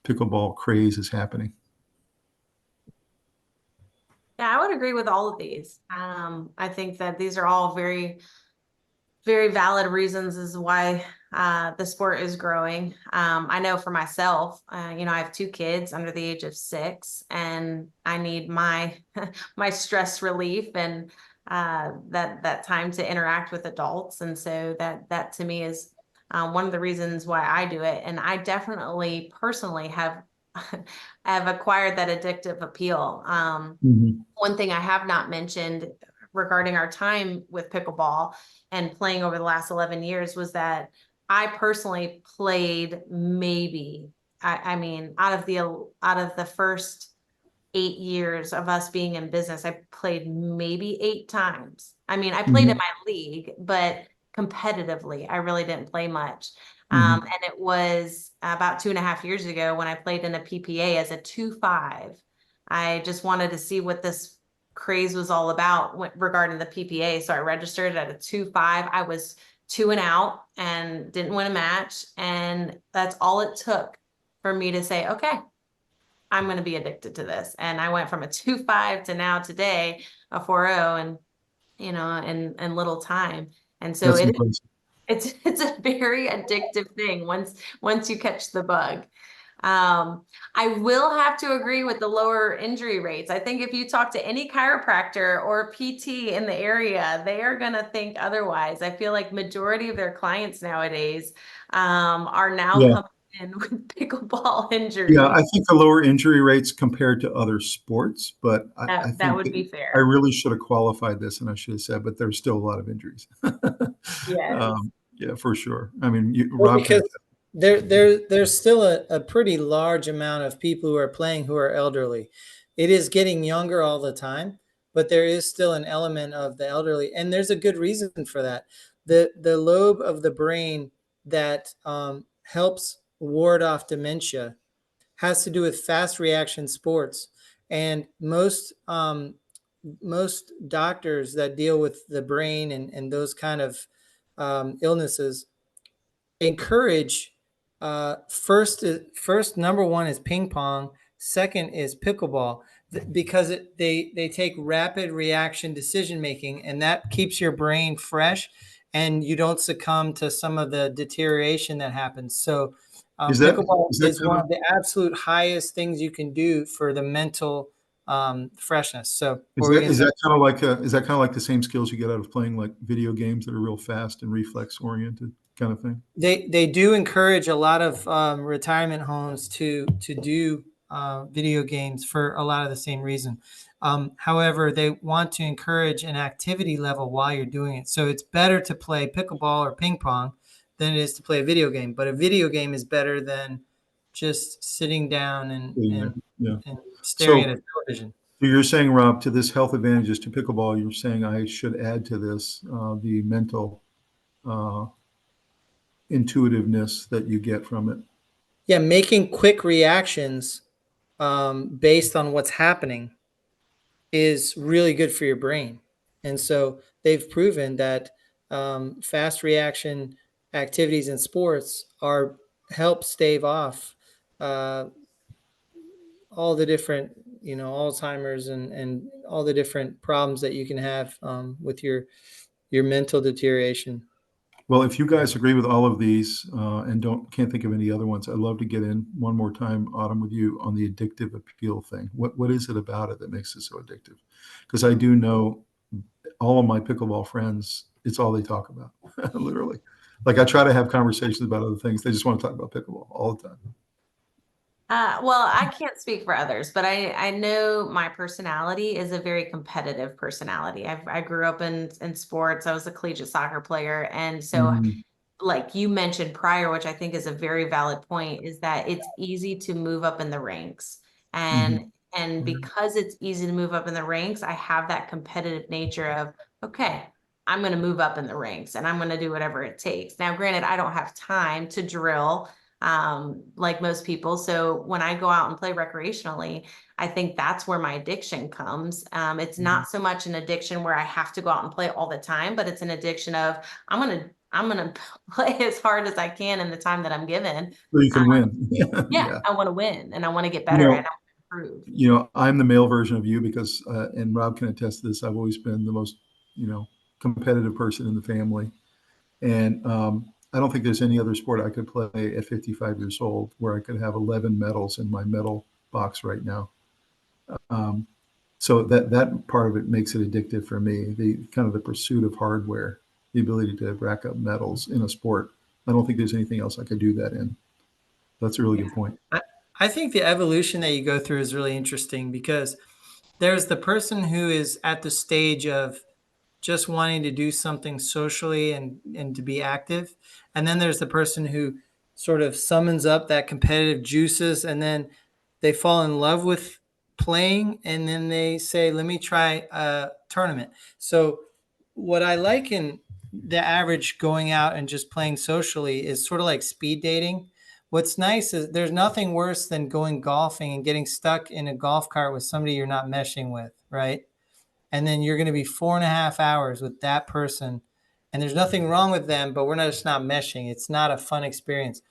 Speaker 1: pickleball craze is happening?
Speaker 2: Yeah, I would agree with all of these. I think that these are all very, very valid reasons as why the sport is growing. I know for myself, I have 2 kids under the age of 6, and I need my my stress relief and that time to interact with adults. And so that to me is one of the reasons why I do it. And I definitely personally have acquired that addictive appeal. One thing I have not mentioned regarding our time with pickleball and playing over the last 11 years was that I personally played maybe, I mean, out of the first 8 years of us being in business, I played maybe 8 times. I mean, I played in my league, but competitively, I really didn't play much. And it was about 2.5 years ago when I played in a PPA as a 2-5. I just wanted to see what this craze was all about regarding the PPA. So I registered at a 2-5. I was 2 and out and didn't win a match. And that's all it took for me to say, okay, I'm going to be addicted to this. And I went from a 2-5 to now today a 4-0, and in little time. And so it's a very addictive thing once you catch the bug. I will have to agree with the lower injury rates. I think if you talk to any chiropractor or PT in the area, they are going to think otherwise. I feel like majority of their clients nowadays are now coming in with pickleball injuries.
Speaker 1: Yeah, I think the lower injury rates compared to other sports, but I
Speaker 2: That
Speaker 1: think
Speaker 2: would be fair.
Speaker 1: I really should have qualified this, and I should have said, but there's still a lot of injuries.
Speaker 2: Yes.
Speaker 1: Yeah, for sure. I mean,
Speaker 3: Well,
Speaker 1: Rob,
Speaker 3: because there's still a pretty large amount of people who are playing who are elderly. It is getting younger all the time, but there is still an element of the elderly, and there's a good reason for that. The lobe of the brain that helps ward off dementia has to do with fast reaction sports, and most doctors that deal with the brain and those kind of illnesses encourage first number one is ping pong, second is pickleball, because they take rapid reaction decision making, and that keeps your brain fresh and you don't succumb to some of the deterioration that happens. So pickleball is one of the absolute highest things you can do for the mental freshness. So
Speaker 1: is that kind of like the same skills you get out of playing like video games that are real fast and reflex oriented kind of thing?
Speaker 3: They do encourage a lot of retirement homes to do video games for a lot of the same reason. However, they want to encourage an activity level while you're doing it. So it's better to play pickleball or ping pong than it is to play a video game. But a video game is better than just sitting down and staring at a television.
Speaker 1: So you're saying, Rob, to this health advantages to pickleball, you're saying I should add to this the mental intuitiveness that you get from it.
Speaker 3: Yeah, making quick reactions based on what's happening is really good for your brain. And so they've proven that fast reaction activities in sports help stave off all the different, Alzheimer's and all the different problems that you can have with your mental deterioration.
Speaker 1: Well, if you guys agree with all of these and can't think of any other ones, I'd love to get in one more time, Autumn, with you on the addictive appeal thing. What is it about it that makes it so addictive? Because I do know all of my pickleball friends, it's all they talk about, literally. Like I try to have conversations about other things. They just want to talk about pickleball all the time.
Speaker 2: Well, I can't speak for others, but I know my personality is a very competitive personality. I grew up in sports. I was a collegiate soccer player. And so like you mentioned prior, which I think is a very valid point, is that it's easy to move up in the ranks. And because it's easy to move up in the ranks, I have that competitive nature of, okay, I'm going to move up in the ranks and I'm going to do whatever it takes. Now, granted, I don't have time to drill like most people. So when I go out and play recreationally, I think that's where my addiction comes. It's not so much an addiction where I have to go out and play all the time, but it's an addiction of I'm gonna play as hard as I can in the time that I'm given.
Speaker 1: So you can win.
Speaker 2: Yeah, I want to win and I want to get better and I want to improve.
Speaker 1: I'm the male version of you because, and Rob can attest to this, I've always been the most, competitive person in the family. And I don't think there's any other sport I could play at 55 years old where I could have 11 medals in my medal box right now. So that part of it makes it addictive for me. The kind of the pursuit of hardware, the ability to rack up medals in a sport. I don't think there's anything else I could do that in. That's a really good point.
Speaker 3: I think the evolution that you go through is really interesting because there's the person who is at the stage of just wanting to do something socially and to be active. And then there's the person who sort of summons up that competitive juices and then they fall in love with playing, and then they say, let me try a tournament. So what I like in the average going out and just playing socially is sort of like speed dating. What's nice is there's nothing worse than going golfing and getting stuck in a golf cart with somebody you're not meshing with, right? And then you're going to be 4.5 hours with that person, and there's nothing wrong with them, but we're not just not meshing. It's not a fun experience.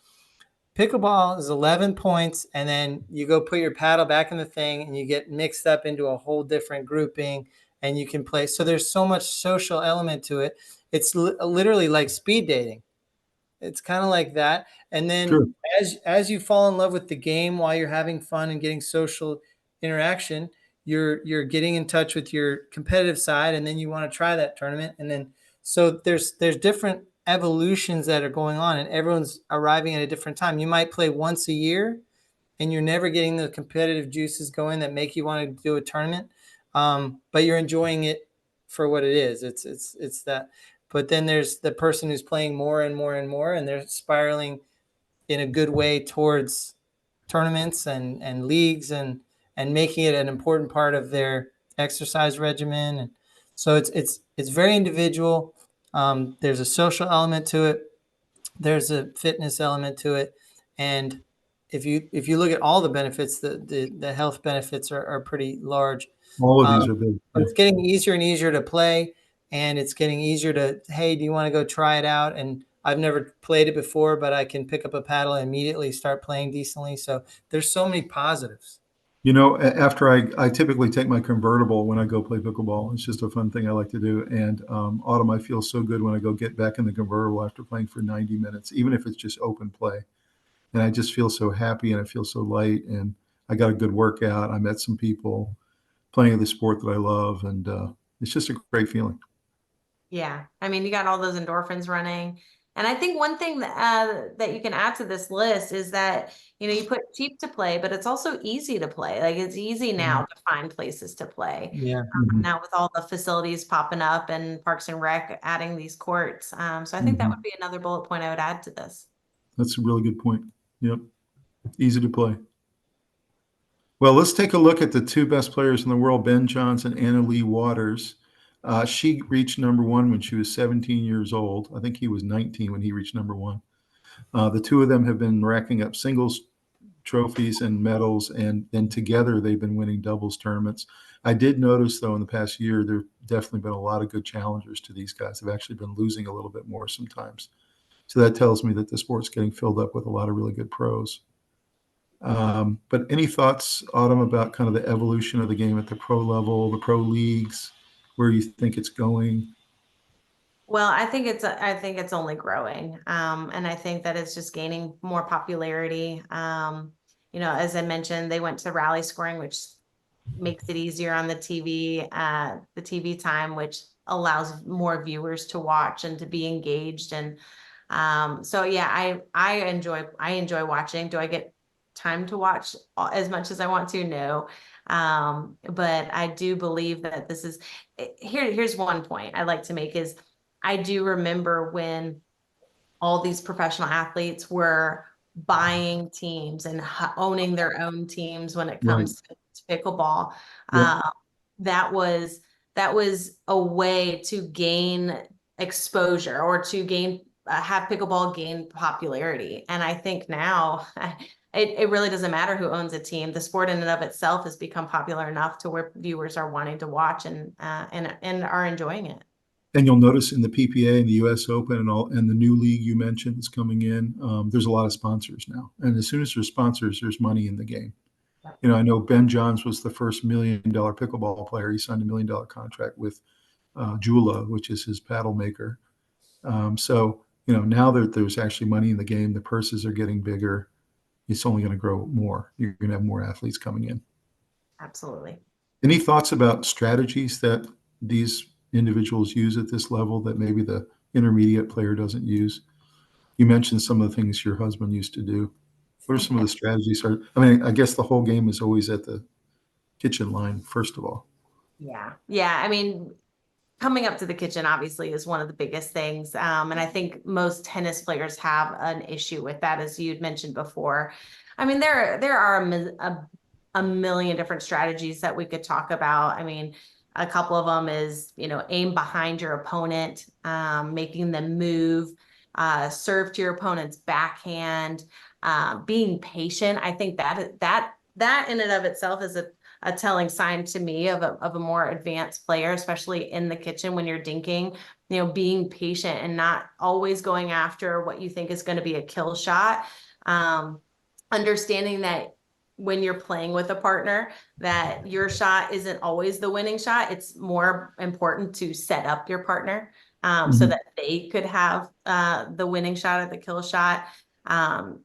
Speaker 3: Pickleball is 11 points, and then you go put your paddle back in the thing, and you get mixed up into a whole different grouping, and you can play. So there's so much social element to it. It's literally like speed dating. It's kind of like that. And then
Speaker 1: Sure.
Speaker 3: as you fall in love with the game while you're having fun and getting social interaction, you're getting in touch with your competitive side, and then you want to try that tournament. And then so there's different evolutions that are going on, and everyone's arriving at a different time. You might play once a year and you're never getting the competitive juices going that make you want to do a tournament. But you're enjoying it for what it is. It's that. But then there's the person who's playing more and more and more, and they're spiraling in a good way towards tournaments and leagues and making it an important part of their exercise regimen. And so it's very individual. There's a social element to it. There's a fitness element to it. And if you look at all the benefits, the health benefits are pretty large.
Speaker 1: All of these are big.
Speaker 3: But it's getting easier and easier to play, and it's getting easier to, hey, do you want to go try it out? And I've never played it before, but I can pick up a paddle and immediately start playing decently. So there's so many positives.
Speaker 1: You know, after I typically take my convertible when I go play pickleball. It's just a fun thing I like to do. And Autumn, I feel so good when I go get back in the convertible after playing for 90 minutes, even if it's just open play. And I just feel so happy and I feel so light. And I got a good workout. I met some people playing the sport that I love. And it's just a great feeling.
Speaker 2: Yeah. I mean, you got all those endorphins running. And I think one thing that you can add to this list is that, you put cheap to play, but it's also easy to play. Like it's easy now to find places to play.
Speaker 3: Yeah.
Speaker 2: Now with all the facilities popping up and Parks and Rec adding these courts. So I think that would be another bullet point I would add to this.
Speaker 1: That's a really good point. Yep. Easy to play. Well, let's take a look at the two best players in the world, Ben Johnson, Anna Lee Waters. She reached number one when she was 17 years old. I think he was 19 when he reached number one. The two of them have been racking up singles trophies and medals, and then together they've been winning doubles tournaments. I did notice, though, in the past year, there have definitely been a lot of good challengers to these guys. They've actually been losing a little bit more sometimes. So that tells me that the sport's getting filled up with a lot of really good pros. But any thoughts, Autumn, about kind of the evolution of the game at the pro level, the pro leagues, where you think it's going?
Speaker 2: Well, I think it's only growing. And I think that it's just gaining more popularity. As I mentioned, they went to rally scoring, which makes it easier on the TV time, which allows more viewers to watch and to be engaged. And so yeah, I enjoy watching. Do I get time to watch as much as I want to? No. But I do believe that this is here's one point I'd like to make is I do remember when all these professional athletes were buying teams and owning their own teams when it comes to pickleball.
Speaker 1: Yeah.
Speaker 2: That was a way to gain exposure or to have pickleball gain popularity. And I think now it really doesn't matter who owns a team. The sport in and of itself has become popular enough to where viewers are wanting to watch and are enjoying it.
Speaker 1: And you'll notice in the PPA and the US Open and the new league you mentioned is coming in, there's a lot of sponsors now. And as soon as there's sponsors, there's money in the game. I know Ben Johns was the first $1 million pickleball player. He signed a $1 million contract with Jula, which is his paddle maker. So now that there's actually money in the game, the purses are getting bigger. It's only going to grow more. You're going to have more athletes coming in.
Speaker 2: Absolutely.
Speaker 1: Any thoughts about strategies that these individuals use at this level that maybe the intermediate player doesn't use? You mentioned some of the things your husband used to do. What are some of the strategies? I guess the whole game is always at the kitchen line, first of all.
Speaker 2: Yeah. I mean, coming up to the kitchen obviously is one of the biggest things. And I think most tennis players have an issue with that, as you'd mentioned before. I mean, there are a million different strategies that we could talk about. I mean, a couple of them is, aim behind your opponent, making them move, serve to your opponent's backhand, being patient. I think that in and of itself is a telling sign to me of a more advanced player, especially in the kitchen when you're dinking, being patient and not always going after what you think is going to be a kill shot. Understanding that when you're playing with a partner, that your shot isn't always the winning shot. It's more important to set up your partner so that they could have the winning shot or the kill shot.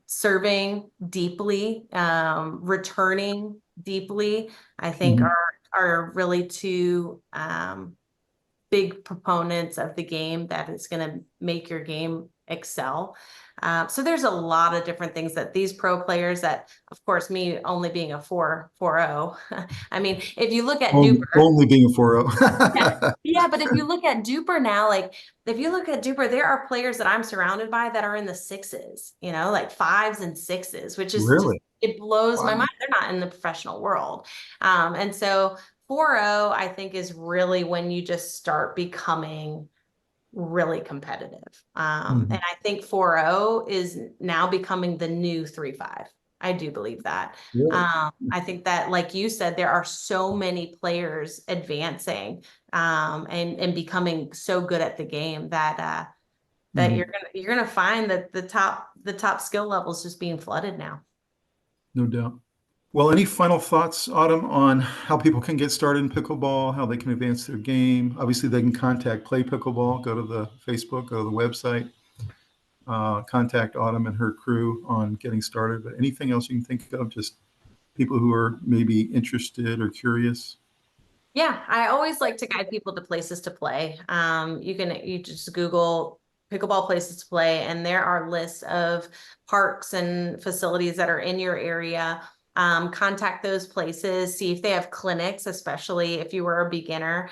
Speaker 2: Serving deeply, returning deeply, I think are really two big proponents of the game that is going to make your game excel. So there's a lot of different things that these pro players that, of course, me only being a 4.0. I mean, if you look at Duper.
Speaker 1: Only being a 4.0.
Speaker 2: Yeah, but if you look at Duper now, like if you look at Duper, there are players that I'm surrounded by that are in the 6s, like 5s and 6s, which is
Speaker 1: really,
Speaker 2: it blows my mind. They're not in the professional world. And so 4.0, I think, is really when you just start becoming really competitive. And I think 4.0 is now becoming the new 3.5. I do believe that.
Speaker 1: Really?
Speaker 2: I think that, like you said, there are so many players advancing and becoming so good at the game that you're gonna find that the top skill levels just being flooded now.
Speaker 1: No doubt. Well, any final thoughts, Autumn, on how people can get started in pickleball, how they can advance their game? Obviously, they can contact Play Pickleball, go to the Facebook, go to the website, contact Autumn and her crew on getting started. But anything else you can think of, just people who are maybe interested or curious?
Speaker 2: Yeah, I always like to guide people to places to play. You just Google pickleball places to play, and there are lists of parks and facilities that are in your area. Contact those places, see if they have clinics, especially if you were a beginner.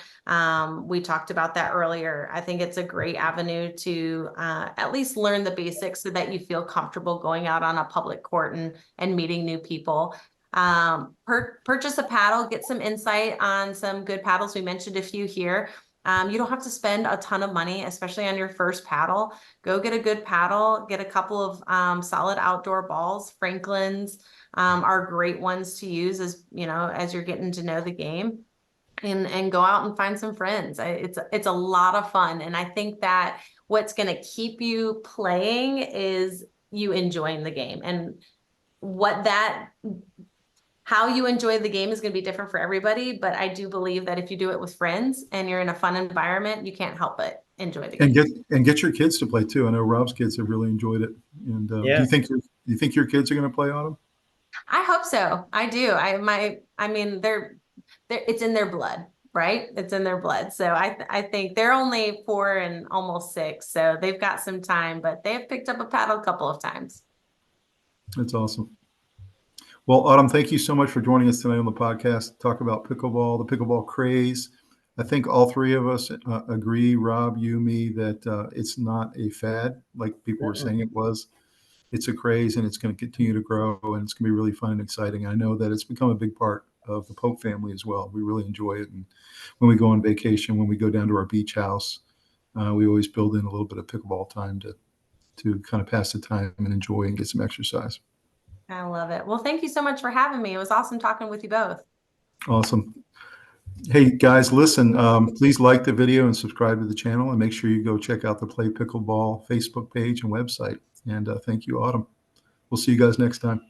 Speaker 2: We talked about that earlier. I think it's a great avenue to at least learn the basics so that you feel comfortable going out on a public court and meeting new people. Purchase a paddle, get some insight on some good paddles. We mentioned a few here. You don't have to spend a ton of money, especially on your first paddle. Go get a good paddle, get a couple of solid outdoor balls. Franklin's are great ones to use as you're getting to know the game, and go out and find some friends. It's a lot of fun. And I think that what's going to keep you playing is you enjoying the game, and how you enjoy the game is going to be different for everybody. But I do believe that if you do it with friends and you're in a fun environment, you can't help but enjoy the game.
Speaker 1: And get your kids to play too. I know Rob's kids have really enjoyed it. And do you think your kids are going to play, Autumn?
Speaker 2: I hope so. I do. I mean, it's in their blood, right? It's in their blood. So I think they're only 4 and almost 6, so they've got some time, but they've picked up a paddle a couple of times.
Speaker 1: That's awesome. Well, Autumn, thank you so much for joining us tonight on the podcast to talk about pickleball, the Pickleball Craze. I think all three of us agree, Rob, you, me, that it's not a fad like people were saying it was. It's a craze, and it's going to continue to grow, and it's going to be really fun and exciting. I know that it's become a big part of the Pope family as well. We really enjoy it. And when we go on vacation, when we go down to our beach house, we always build in a little bit of pickleball time to kind of pass the time and enjoy and get some exercise.
Speaker 2: I love it. Well, thank you so much for having me. It was awesome talking with you both.
Speaker 1: Awesome. Hey, guys, listen, please like the video and subscribe to the channel, and make sure you go check out the Play Pickleball Facebook page and website. And thank you, Autumn. We'll see you guys next time.